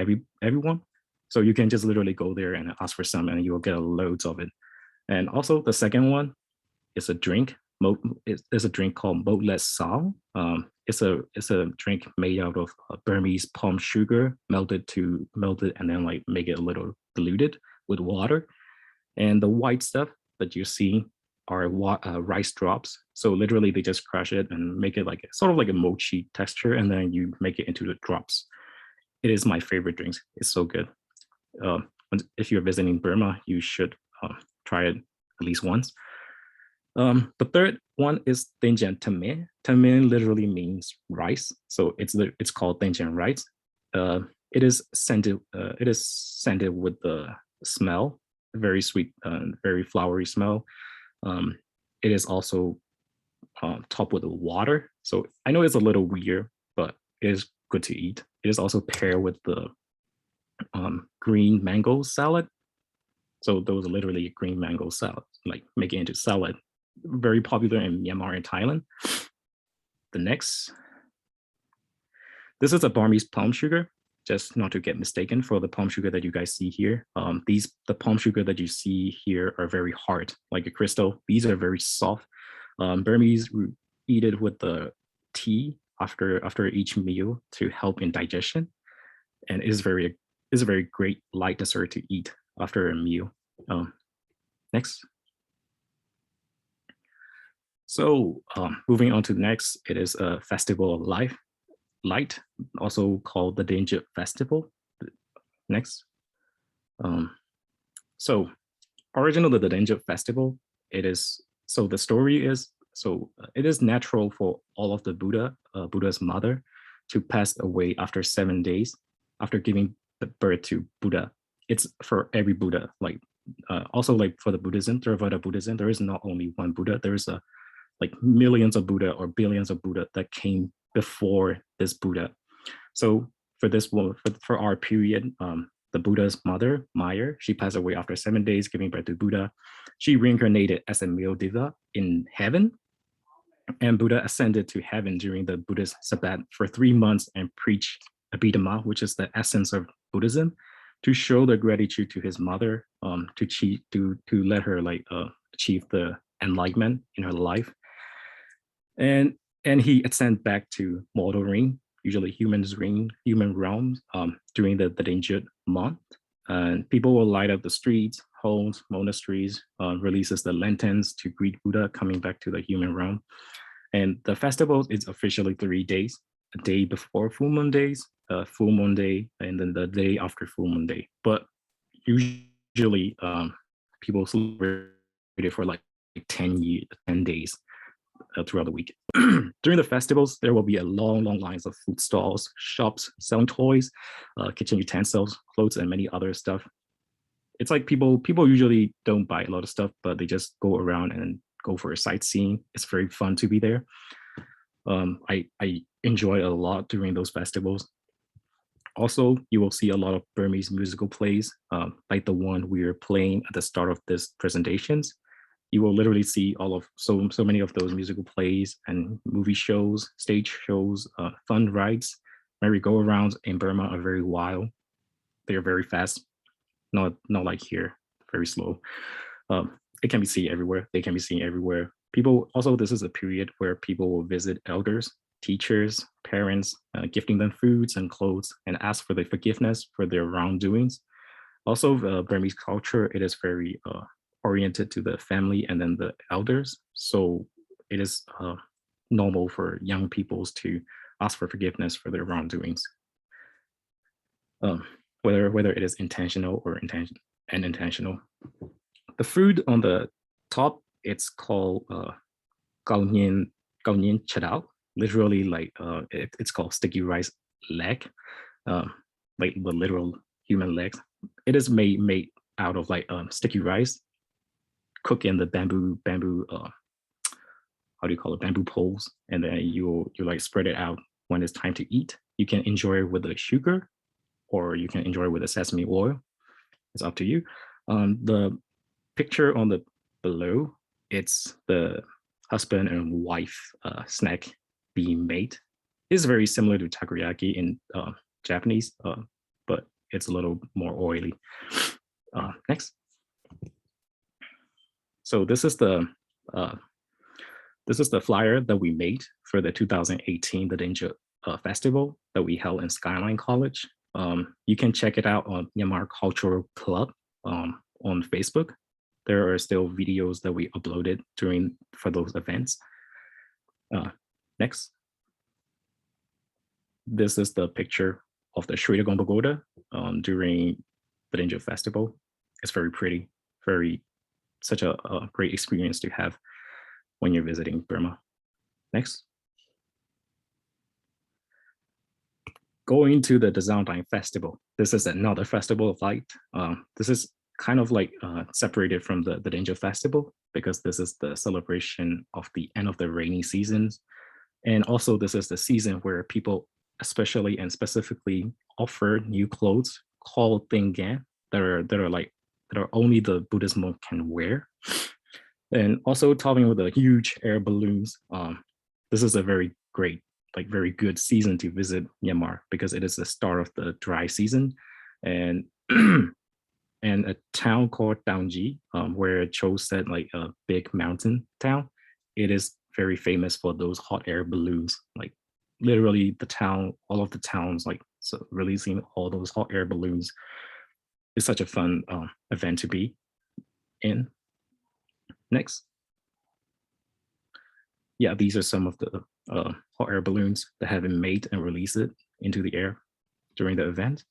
everyone. So you can just literally go there and ask for some, and you will get loads of it. And also the second one is a drink. It's a drink called Motless Sal. It's a drink made out of Burmese palm sugar, melted and then like make it a little diluted with water. And the white stuff that you see are rice drops. So literally they just crush it and make it like sort of like a mochi texture, and then you make it into the drops. It is my favorite drinks. It's so good. If you're visiting Burma, you should try it at least once. The third one is Dingjian Tamin. Tamin literally means rice, so it's called Dingjian rice. It is scented with the smell, very sweet, very flowery smell. It is also topped with water. So I know it's a little weird, but it is good to eat. It is also paired with the green mango salad. So those are literally green mango salad, like making it into salad. Very popular in Myanmar and Thailand. The next, this is a Burmese palm sugar, just not to get mistaken for the palm sugar that you guys see here. The palm sugar that you see here are very hard, like a crystal. These are very soft. Burmese eat it with the tea after each meal to help in digestion, and is a very great light dessert to eat after a meal. Next. So moving on to the next, it is a festival of light, also called the Danger Festival. Next. So originally the Danger Festival, the story is, it is natural for all of the Buddha's mother to pass away after 7 days after giving the birth to Buddha. It's for every Buddha, like also like for the Buddhism, Theravada Buddhism, there is not only one Buddha, there is like millions of Buddha or billions of Buddha that came before this Buddha. So for this one, for our period, the Buddha's mother, Maya, she passed away after 7 days giving birth to Buddha. She reincarnated as a male diva in heaven, and Buddha ascended to heaven during the Buddhist Sabbath for 3 months and preached Abhidhamma, which is the essence of Buddhism, to show the gratitude to his mother, to let her achieve the enlightenment in her life. And he ascended back to mortal ring, usually human realms, during the Danger month. And people will light up the streets, homes, monasteries, releases the lanterns to greet Buddha coming back to the human realm. And the festival is officially 3 days: a day before full moon days, full moon day, and then the day after full moon day. But usually people celebrate it for like 10 days throughout the week. During the festivals, there will be a long lines of food stalls, shops selling toys, kitchen utensils, clothes, and many other stuff. It's like people usually don't buy a lot of stuff, but they just go around and go for a sightseeing. It's very fun to be there. I enjoy it a lot during those festivals. Also, you will see a lot of Burmese musical plays, like the one we are playing at the start of this presentations. You will literally see all of so many of those musical plays and movie shows, stage shows, fun rides. Merry-go-rounds in Burma are very wild. They are very fast, not like here, very slow. It can be seen everywhere. They can be seen everywhere. People also, this is a period where people will visit elders, teachers, parents, gifting them foods and clothes, and ask for their forgiveness for their wrongdoings. Also, Burmese culture, it is very oriented to the family and then the elders. So it is normal for young peoples to ask for forgiveness for their wrongdoings, whether it is intentional or unintentional. The food on the top, it's called gao nian chadao. Literally, like it's called sticky rice leg, like the literal human legs. It is made out of like sticky rice, cook in the bamboo how do you call it, bamboo poles, and then you like spread it out. When it's time to eat, you can enjoy it with the sugar, or you can enjoy it with the sesame oil. It's up to you. The picture on the below, it's the husband and wife snack being made. It's very similar to takoyaki in Japanese, but it's a little more oily. Next. So this is the flyer that we made for the 2018 the Danger Festival that we held in Skyline College. You can check it out on Myanmar Cultural Club on Facebook. There are still videos that we uploaded for those events. Next. This is the picture of the Sri Gompa Pagoda during the Danger Festival. It's very pretty, such a great experience to have when you're visiting Burma. Next. Going to the Dazandine Festival. This is another festival of light. This is kind of like separated from the Danger Festival because this is the celebration of the end of the rainy seasons. And also this is the season where people especially and specifically offer new clothes called Tingan that are only the Buddhist monk can wear. And also topping with the huge air balloons. This is a very great, very good season to visit Myanmar because it is the start of the dry season. And and a town called Daunji, where Cho said like a big mountain town. It is very famous for those hot air balloons. Like literally the town, all of the towns, like so releasing all those hot air balloons is such a fun event to be in. Next. Yeah, these are some of the hot air balloons that have been made and released it into the air during the event.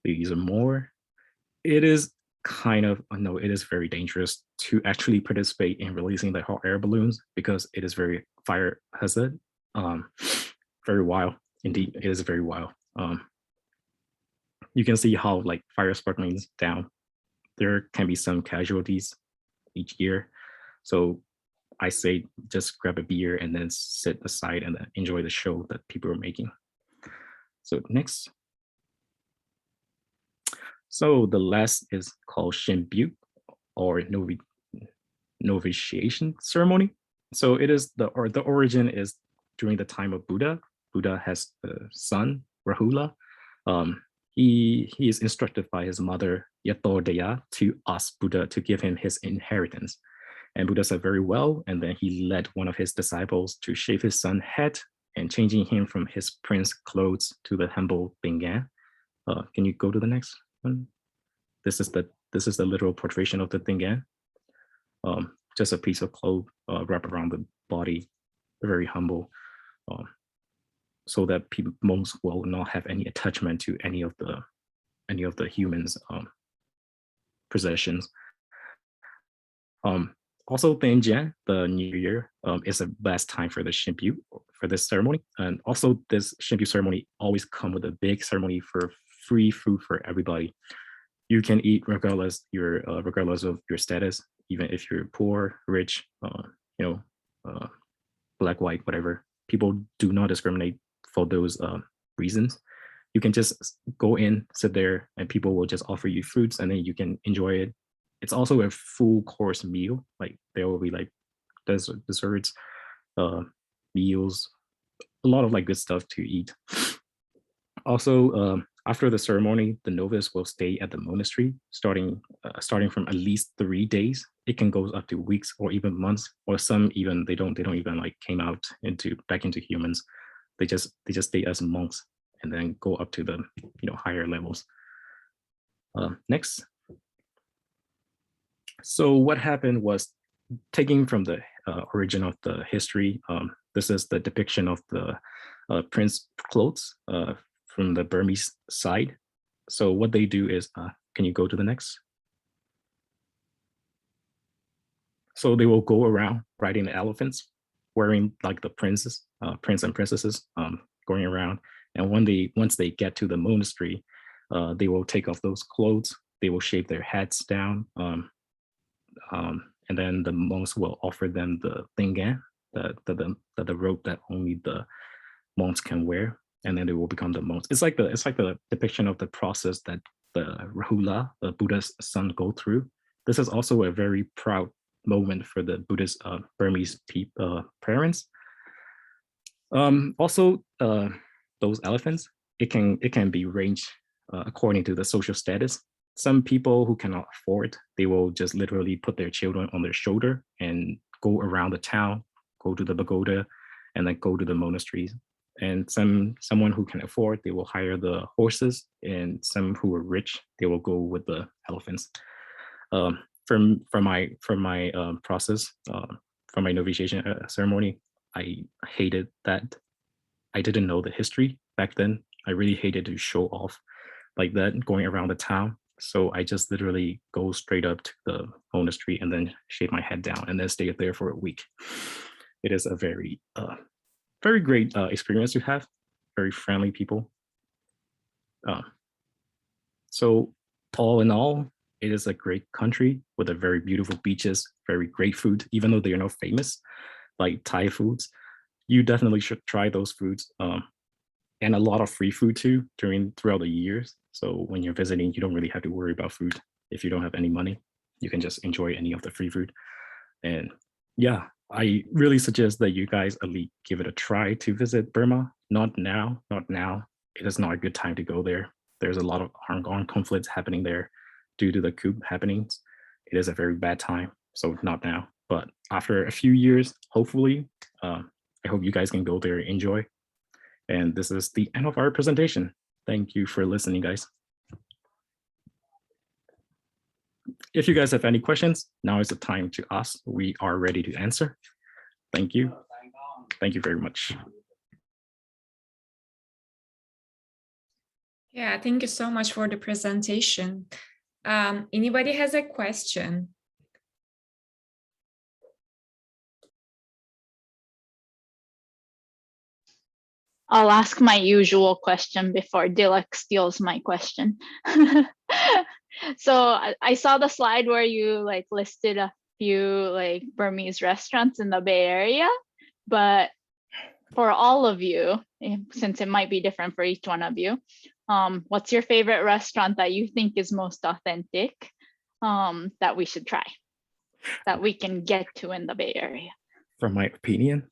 These are more. It is kind of, no, it is very dangerous to actually participate in releasing the hot air balloons because it is very fire hazard. Very wild, indeed, it is very wild. You can see how like fire sparkling down. There can be some casualties each year. So I say just grab a beer and then sit aside and enjoy the show that people are making. So next. So the last is called Shinbyu or novitiation ceremony. So it is the origin is during the time of Buddha. Buddha has a son, Rahula. He is instructed by his mother, Yathodaya, to ask Buddha to give him his inheritance. And Buddha said very well, and then he led one of his disciples to shave his son's head and changing him from his prince clothes to the humble Bingan. Can you go to the next one? This is the literal portrait of the Bingan. Just a piece of cloth wrapped around the body, very humble, so that monks will not have any attachment to any of the humans' possessions. Also, Tenjian, the New Year, is the best time for the Shinbyu, for this ceremony. And also this Shinbyu ceremony always come with a big ceremony for free food for everybody. You can eat regardless of your status, even if you're poor, rich, black, white, whatever. People do not discriminate for those reasons. You can just go in, sit there, and people will just offer you fruits, and then you can enjoy it. It's also a full course meal. Like there will be like desserts, meals, a lot of like good stuff to eat. Also, after the ceremony, the novice will stay at the monastery, starting from at least 3 days. It can go up to weeks or even months, or some even they don't even like came out back into humans. They just stay as monks and then go up to the higher levels. Next. So what happened was, taking from the origin of the history, this is the depiction of the prince clothes from the Burmese side. So what they do is, can you go to the next? So they will go around riding the elephants, wearing like the prince and princesses going around. And once they get to the monastery, they will take off those clothes. They will shave their heads down. And then the monks will offer them the Bingan, the robe that only the monks can wear, and then they will become the monks. It's like the depiction of the process that the Rahula, the Buddha's son, go through. This is also a very proud moment for the Buddhist Burmese parents. Also, those elephants, it can be ranged according to the social status. Some people who cannot afford, they will just literally put their children on their shoulder and go around the town, go to the pagoda, and then go to the monasteries. And someone who can afford, they will hire the horses, and some who are rich, they will go with the elephants. From my process, from my novitiation ceremony, I hated that. I didn't know the history back then. I really hated to show off like that, going around the town. So I just literally go straight up to the monastery and then shave my head down and then stay there for a week. It is a very, very great experience to have. Very friendly people. So all in all, it is a great country with a very beautiful beaches, very great food, even though they are not famous, like Thai foods. You definitely should try those foods. And a lot of free food too throughout the years. So when you're visiting, you don't really have to worry about food. If you don't have any money, you can just enjoy any of the free food. And yeah, I really suggest that you guys at least give it a try to visit Burma. Not now. It is not a good time to go there. There's a lot of ongoing conflicts happening there due to the coup happenings. It is a very bad time. So not now. But after a few years, hopefully, I hope you guys can go there and enjoy. And this is the end of our presentation. Thank you for listening, guys. If you guys have any questions, now is the time to ask. We are ready to answer. Thank you. Thank you very much. Yeah, thank you so much for the presentation. Anybody has a question? I'll ask my usual question before Dilek steals my question. So I saw the slide where you like listed a few like Burmese restaurants in the Bay Area, but for all of you, since it might be different for each one of you, what's your favorite restaurant that you think is most authentic that we should try, that we can get to in the Bay Area? From my opinion,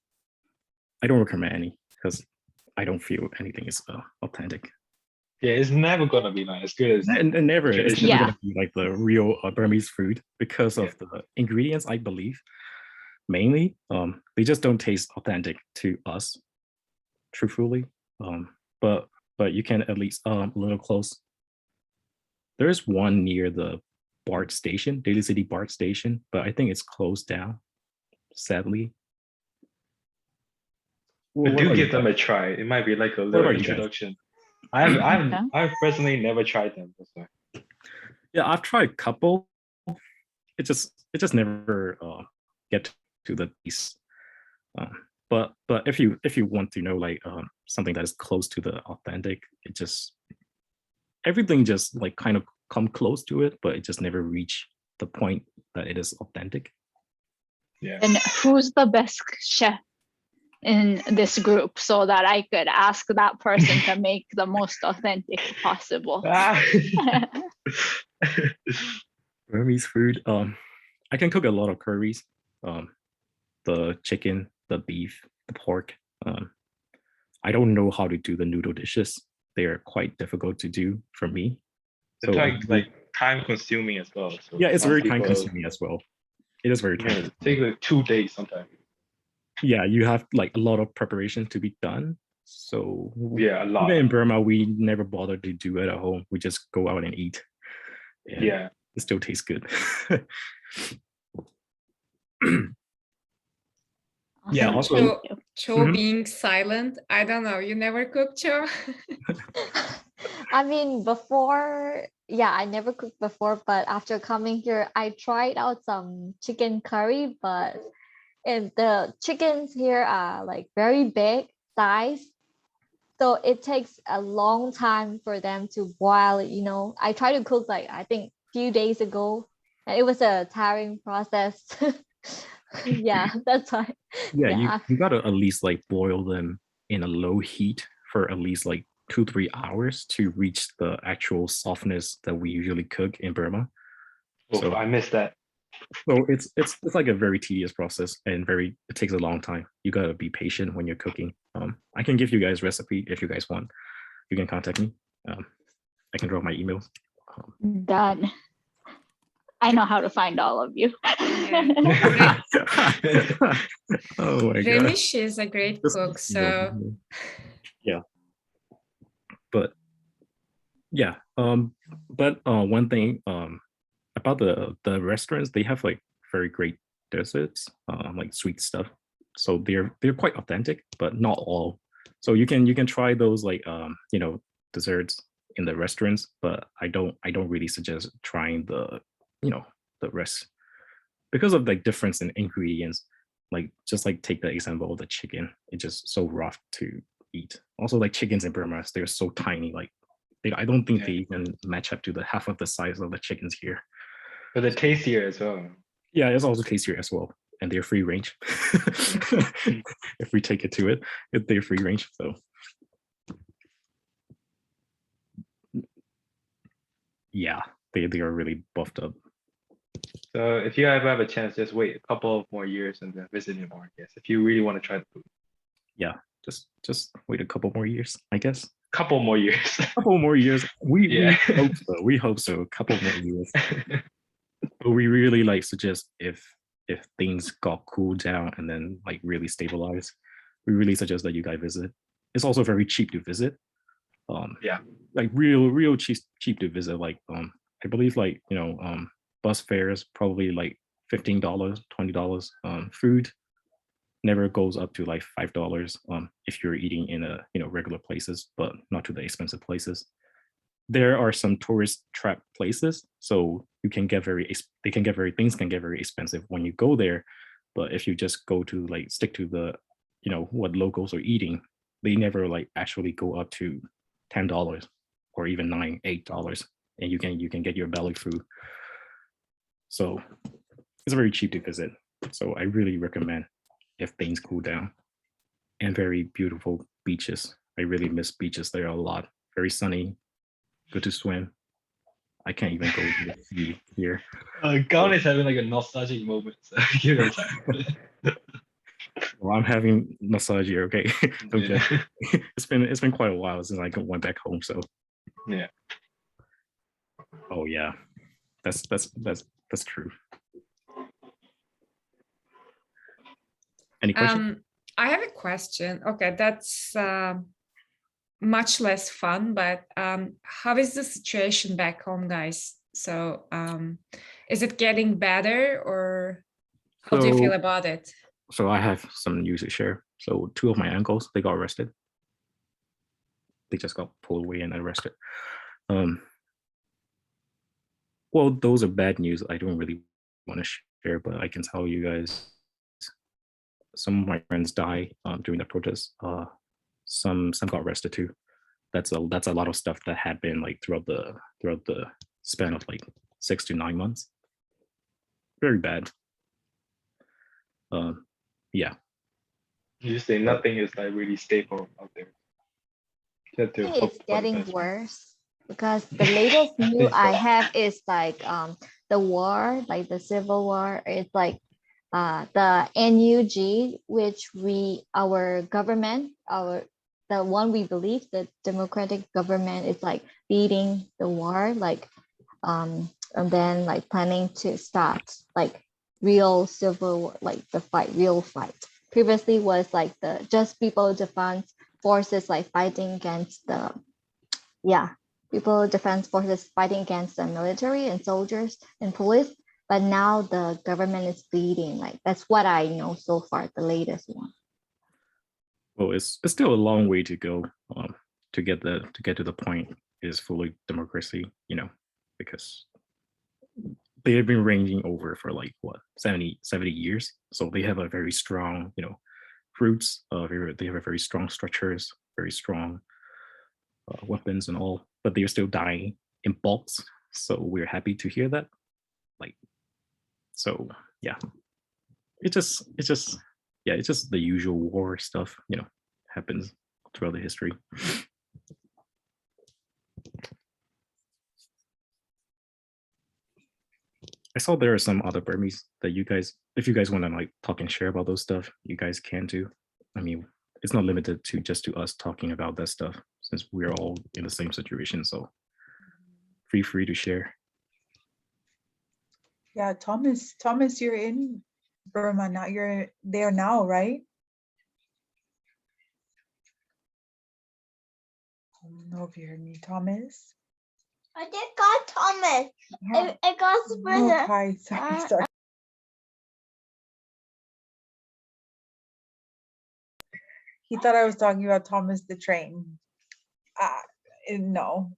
I don't recommend any because I don't feel anything is authentic. Yeah, it's never gonna be like as good as and never it's never Yeah. gonna be like the real Burmese food because of the ingredients, I believe. Mainly, they just don't taste authentic to us, truthfully. But you can at least a little close. There's one near the BART station, Daly City BART station, but I think it's closed down, sadly. But do give them a try. It might be like a little about you guys? introduction. I've personally never tried them. That's why. Yeah, I've tried a couple. It just never get to the piece. But if you want to know like something that is close to the authentic, it just everything just like kind of come close to it, but it just never reach the point that it is authentic. Yeah. And who's the best chef in this group so that I could ask that person to make the most authentic possible? Burmese food. I can cook a lot of curries. The chicken, the beef, the pork. I don't know how to do the noodle dishes. They are quite difficult to do for me. It's like time consuming as well. So yeah, it's some very people- time consuming as well. It is very time Yeah, consuming. it takes like 2 days sometimes. Yeah, you have like a lot of preparation to be done. So Yeah, a lot. even in Burma, we never bother to do it at home. We just go out and eat. And Yeah. it still tastes good. Yeah, Awesome. also- Thank you. Cho Mhm. being silent. I don't know. You never cook, Cho? I mean, before, yeah, I never cooked before, but after coming here, I tried out some chicken curry, but the chickens here are like very big size. So it takes a long time for them to boil, you know. I tried to cook like, I think few days ago, and it was a tiring process. Yeah, that's why. Yeah, you gotta at least like boil them in a low heat for at least like 2-3 hours to reach the actual softness that we usually cook in Burma. So I missed that. So it's like a very tedious process and it takes a long time. You gotta be patient when you're cooking. I can give you guys recipe if you guys want. You can contact me. I can drop my email. Done. I know how to find all of you. Oh my god. Remish is a great cook, so yeah. But yeah, but one thing about the restaurants, they have like very great desserts, like sweet stuff. So they're quite authentic, but not all. So you can try those like you know, desserts in the restaurants, but I don't really suggest trying the, you know, the rest because of like difference in ingredients. Like just like take the example of the chicken, it's just so rough to eat. Also like chickens in Burma, they're so tiny, like I don't think they even match up to the half of the size of the chickens here. But they're tastier as well. Yeah, it's also tastier as well, and they're free range. If we take it to it, they're free range. So yeah, they are really buffed up. So if you ever have a chance, just wait a couple of more years and then visit Myanmar. Yes, if you really want to try the food. Yeah, just wait a couple more years, I guess. Couple more years. Couple more years. We Yeah. hope so. We hope so. A couple more years. But we really like suggest if if things got cooled down and then like really stabilized, we really suggest that you guys visit. It's also very cheap to visit. Yeah. Like real cheap to visit. Like I believe like bus fares probably like $15, $20. Food never goes up to like $5 if you're eating in a regular places, but not to the expensive places. There are some tourist trap places, so you can get things can get very expensive when you go there. But if you just go to like stick to the what locals are eating, they never like actually go up to $10 or even $9, $8, and you can get your belly food. So it's very cheap to visit. So I really recommend if things cool down. And very beautiful beaches. I really miss beaches there a lot. Very sunny, good to swim. I can't even go to the sea here. Gaon is having like a nostalgic moment. So give it a time. Well, I'm having nostalgia. Okay, Yeah. it's been quite a while since I went back home. So Yeah. oh yeah, that's true. Any questions? I have a question. Okay, that's much less fun, but how is the situation back home, guys? So is it getting better, or how do you feel about it? So I have some news to share. So 2 of my uncles, they got arrested. They just got pulled away and arrested. Well, those are bad news. I don't really want to share, but I can tell you guys, some of my friends died during the protest. Some got arrested too. That's a lot of stuff that had been like throughout the span of like 6 to 9 months. Very bad. Yeah. You say nothing is like really stable out there. I think it's getting worse because the latest news I have is like the war, like the civil war. It's like the NUG, which our government, the one we believe, the democratic government, is like leading the war, like and then like planning to start like real civil war, like the real fight. Previously was like the just people defense forces like fighting against the people defense forces fighting against the military and soldiers and police. But now the government is leading. Like that's what I know so far, the latest one. Well, it's still a long way to go to get to the point is fully democracy, because they have been ranging over for like what 70 years. So they have a very strong, roots. They have a very strong structures, very strong weapons and all, but they're still dying in bulks. So we're happy to hear that. Like, so yeah, it's just the usual war stuff, happens throughout the history. I saw there are some other Burmese that you guys, if you guys want to like talk and share about those stuff, you guys can too. I mean, it's not limited to just to us talking about that stuff since we're all in the same situation. So feel free to share. Yeah, Thomas, you're in Burma now. You're there now, right? I don't know if you heard me, Thomas. I just got Thomas. I got the brother. Oh, hi, sorry. He thought I was talking about Thomas the train. No.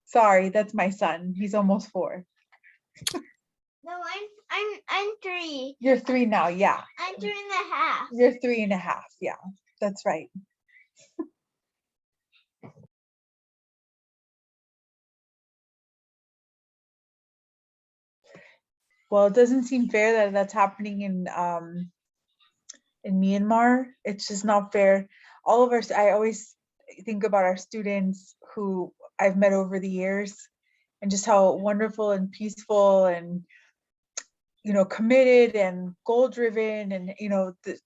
Sorry, that's my son. He's almost 4. No, I'm 3. You're 3 now, yeah. I'm 3.5. You're 3.5, yeah. That's right. Well, it doesn't seem fair that that's happening in Myanmar. It's just not fair. All of us, I always think about our students who I've met over the years and just how wonderful and peaceful and committed and goal driven and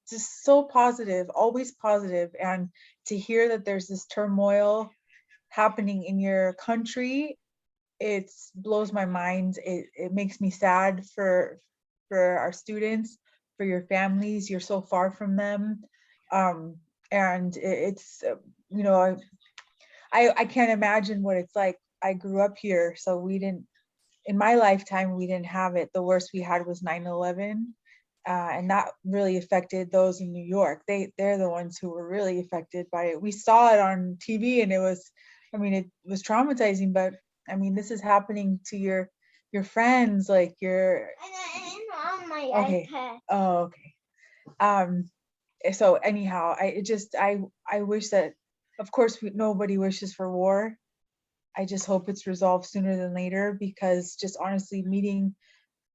just so positive, always positive. And to hear that there's this turmoil happening in your country, it blows my mind. It makes me sad for for our students, for your families. You're so far from them. And it's, you know, I can't imagine what it's like. I grew up here, so we didn't, in my lifetime, we didn't have it. The worst we had was 9/11. And that really affected those in New York. They're the ones who were really affected by it. We saw it on TV and it was, I mean, it was traumatizing, but I mean, this is happening to your friends, like your, On my okay. iPad. Oh, okay. So anyhow, I wish that, of course, nobody wishes for war. I just hope it's resolved sooner than later, because just honestly meeting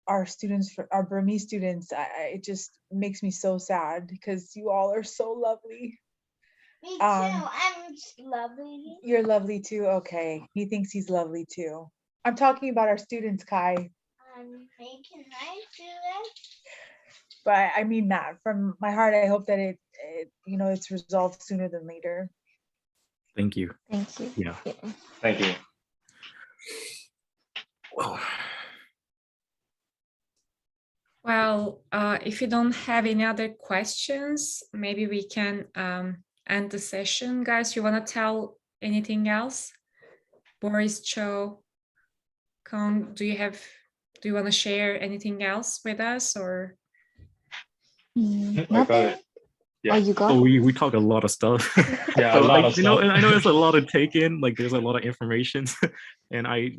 our students, our Burmese students, it just makes me so sad, because you all are so lovely. Me too. I'm lovely. You're lovely too. Okay, he thinks he's lovely too. I'm talking about our students, Kai. I'm making nice students. But I mean that from my heart. I hope that it you know, it's resolved sooner than later. Thank you. Thank you. Yeah. Thank you. Well, if you don't have any other questions, maybe we can end the session. Guys, you want to tell anything else? Boris, Cho, Kong, do you want to share anything else with us, or? I got Nothing. it. Yeah. Oh, you got Oh, it? we talk a lot of stuff. Yeah, So, a lot like, of you know, stuff. and I know there's a lot to take in. Like, there's a lot of information, and I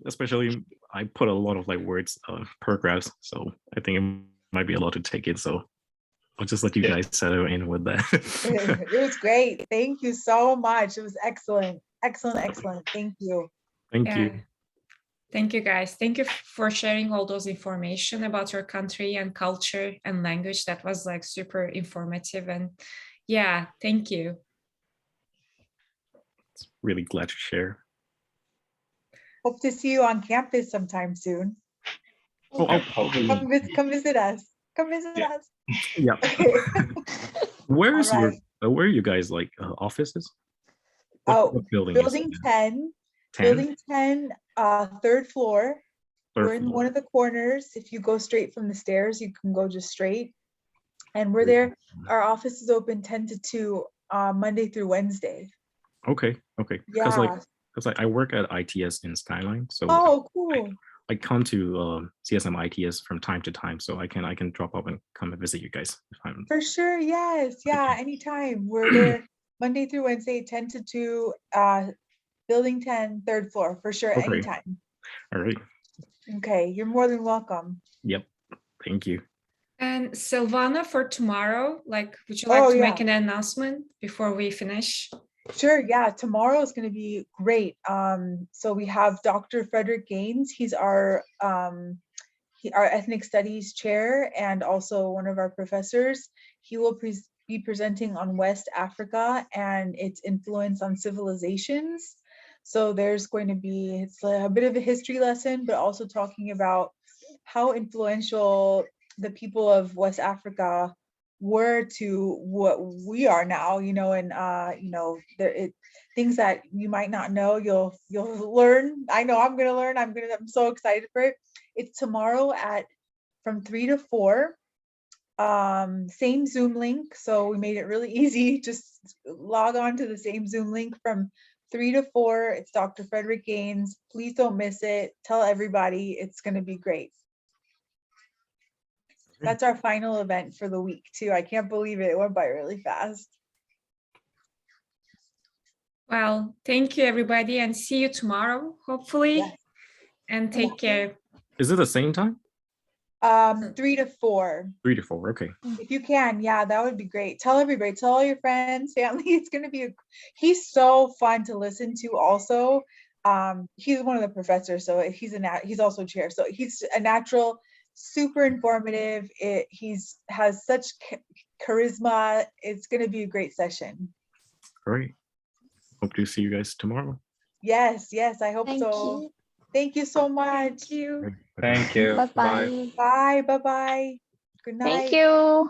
put a lot of like words, paragraphs. So I think it might be a lot to take in. So I'll just let you Yeah. guys settle in with that. It was great. Thank you so much. It was excellent. Excellent. Thank you. Thank Yeah. you. Thank you, guys. Thank you for sharing all those information about your country and culture and language. That was like super informative. And yeah, thank you. Really glad to share. Hope to see you on campus sometime soon. Oh, Yeah, hopefully. Come visit us. Come visit Yeah. us. yeah. Okay. Where's All your? right. Where are you guys like offices? Oh, What building building is it? 10. 10? Building 10, third floor. Third We're in floor. one of the corners. If you go straight from the stairs, you can go just straight. And we're there. Our office is open 10 to 2, Monday through Wednesday. Okay. Because Yeah. I work at ITS in Skyline, so Oh, cool. I come to CSM ITS from time to time, so I can drop up and come and visit you guys if I'm. For sure. Yes. Yeah. Okay. Anytime. We're there Monday through Wednesday, 10 to 2, building 10, third floor. For sure. Okay. Anytime. All right. Okay. You're more than welcome. Yep. Thank you. And Silvana, for tomorrow, like, would you like to make an announcement before we finish? Sure. Yeah. Tomorrow is going to be great. So we have Dr. Frederick Gaines. He's our ethnic studies chair and also one of our professors. He will be presenting on West Africa and its influence on civilizations. So there's going to be, it's a bit of a history lesson, but also talking about how influential the people of West Africa were to what we are now, you know, and you know, things that you might not know, you'll learn. I know I'm gonna learn. I'm so excited for it. It's tomorrow from 3 to 4. Same Zoom link. So we made it really easy. Just log on to the same Zoom link from 3 to 4. It's Dr. Frederick Gaines. Please don't miss it. Tell everybody. It's going to be great. That's our final event for the week too. I can't believe it. It went by really fast. Well, thank you, everybody, and see you tomorrow, hopefully. Yes. And take care. Is it the same time? 3 to 4. 3 to 4. Okay. If you can, yeah, that would be great. Tell everybody, tell all your friends, family. It's going to be he's so fun to listen to also. He's one of the professors, so he's also chair. So he's a natural, super informative. Has such charisma. It's going to be a great session. Great. Hope to see you guys tomorrow. Yes, I hope so. Thank you so much. Thank you. Thank you. Bye-bye. Bye. Bye-bye. Good night. Thank you.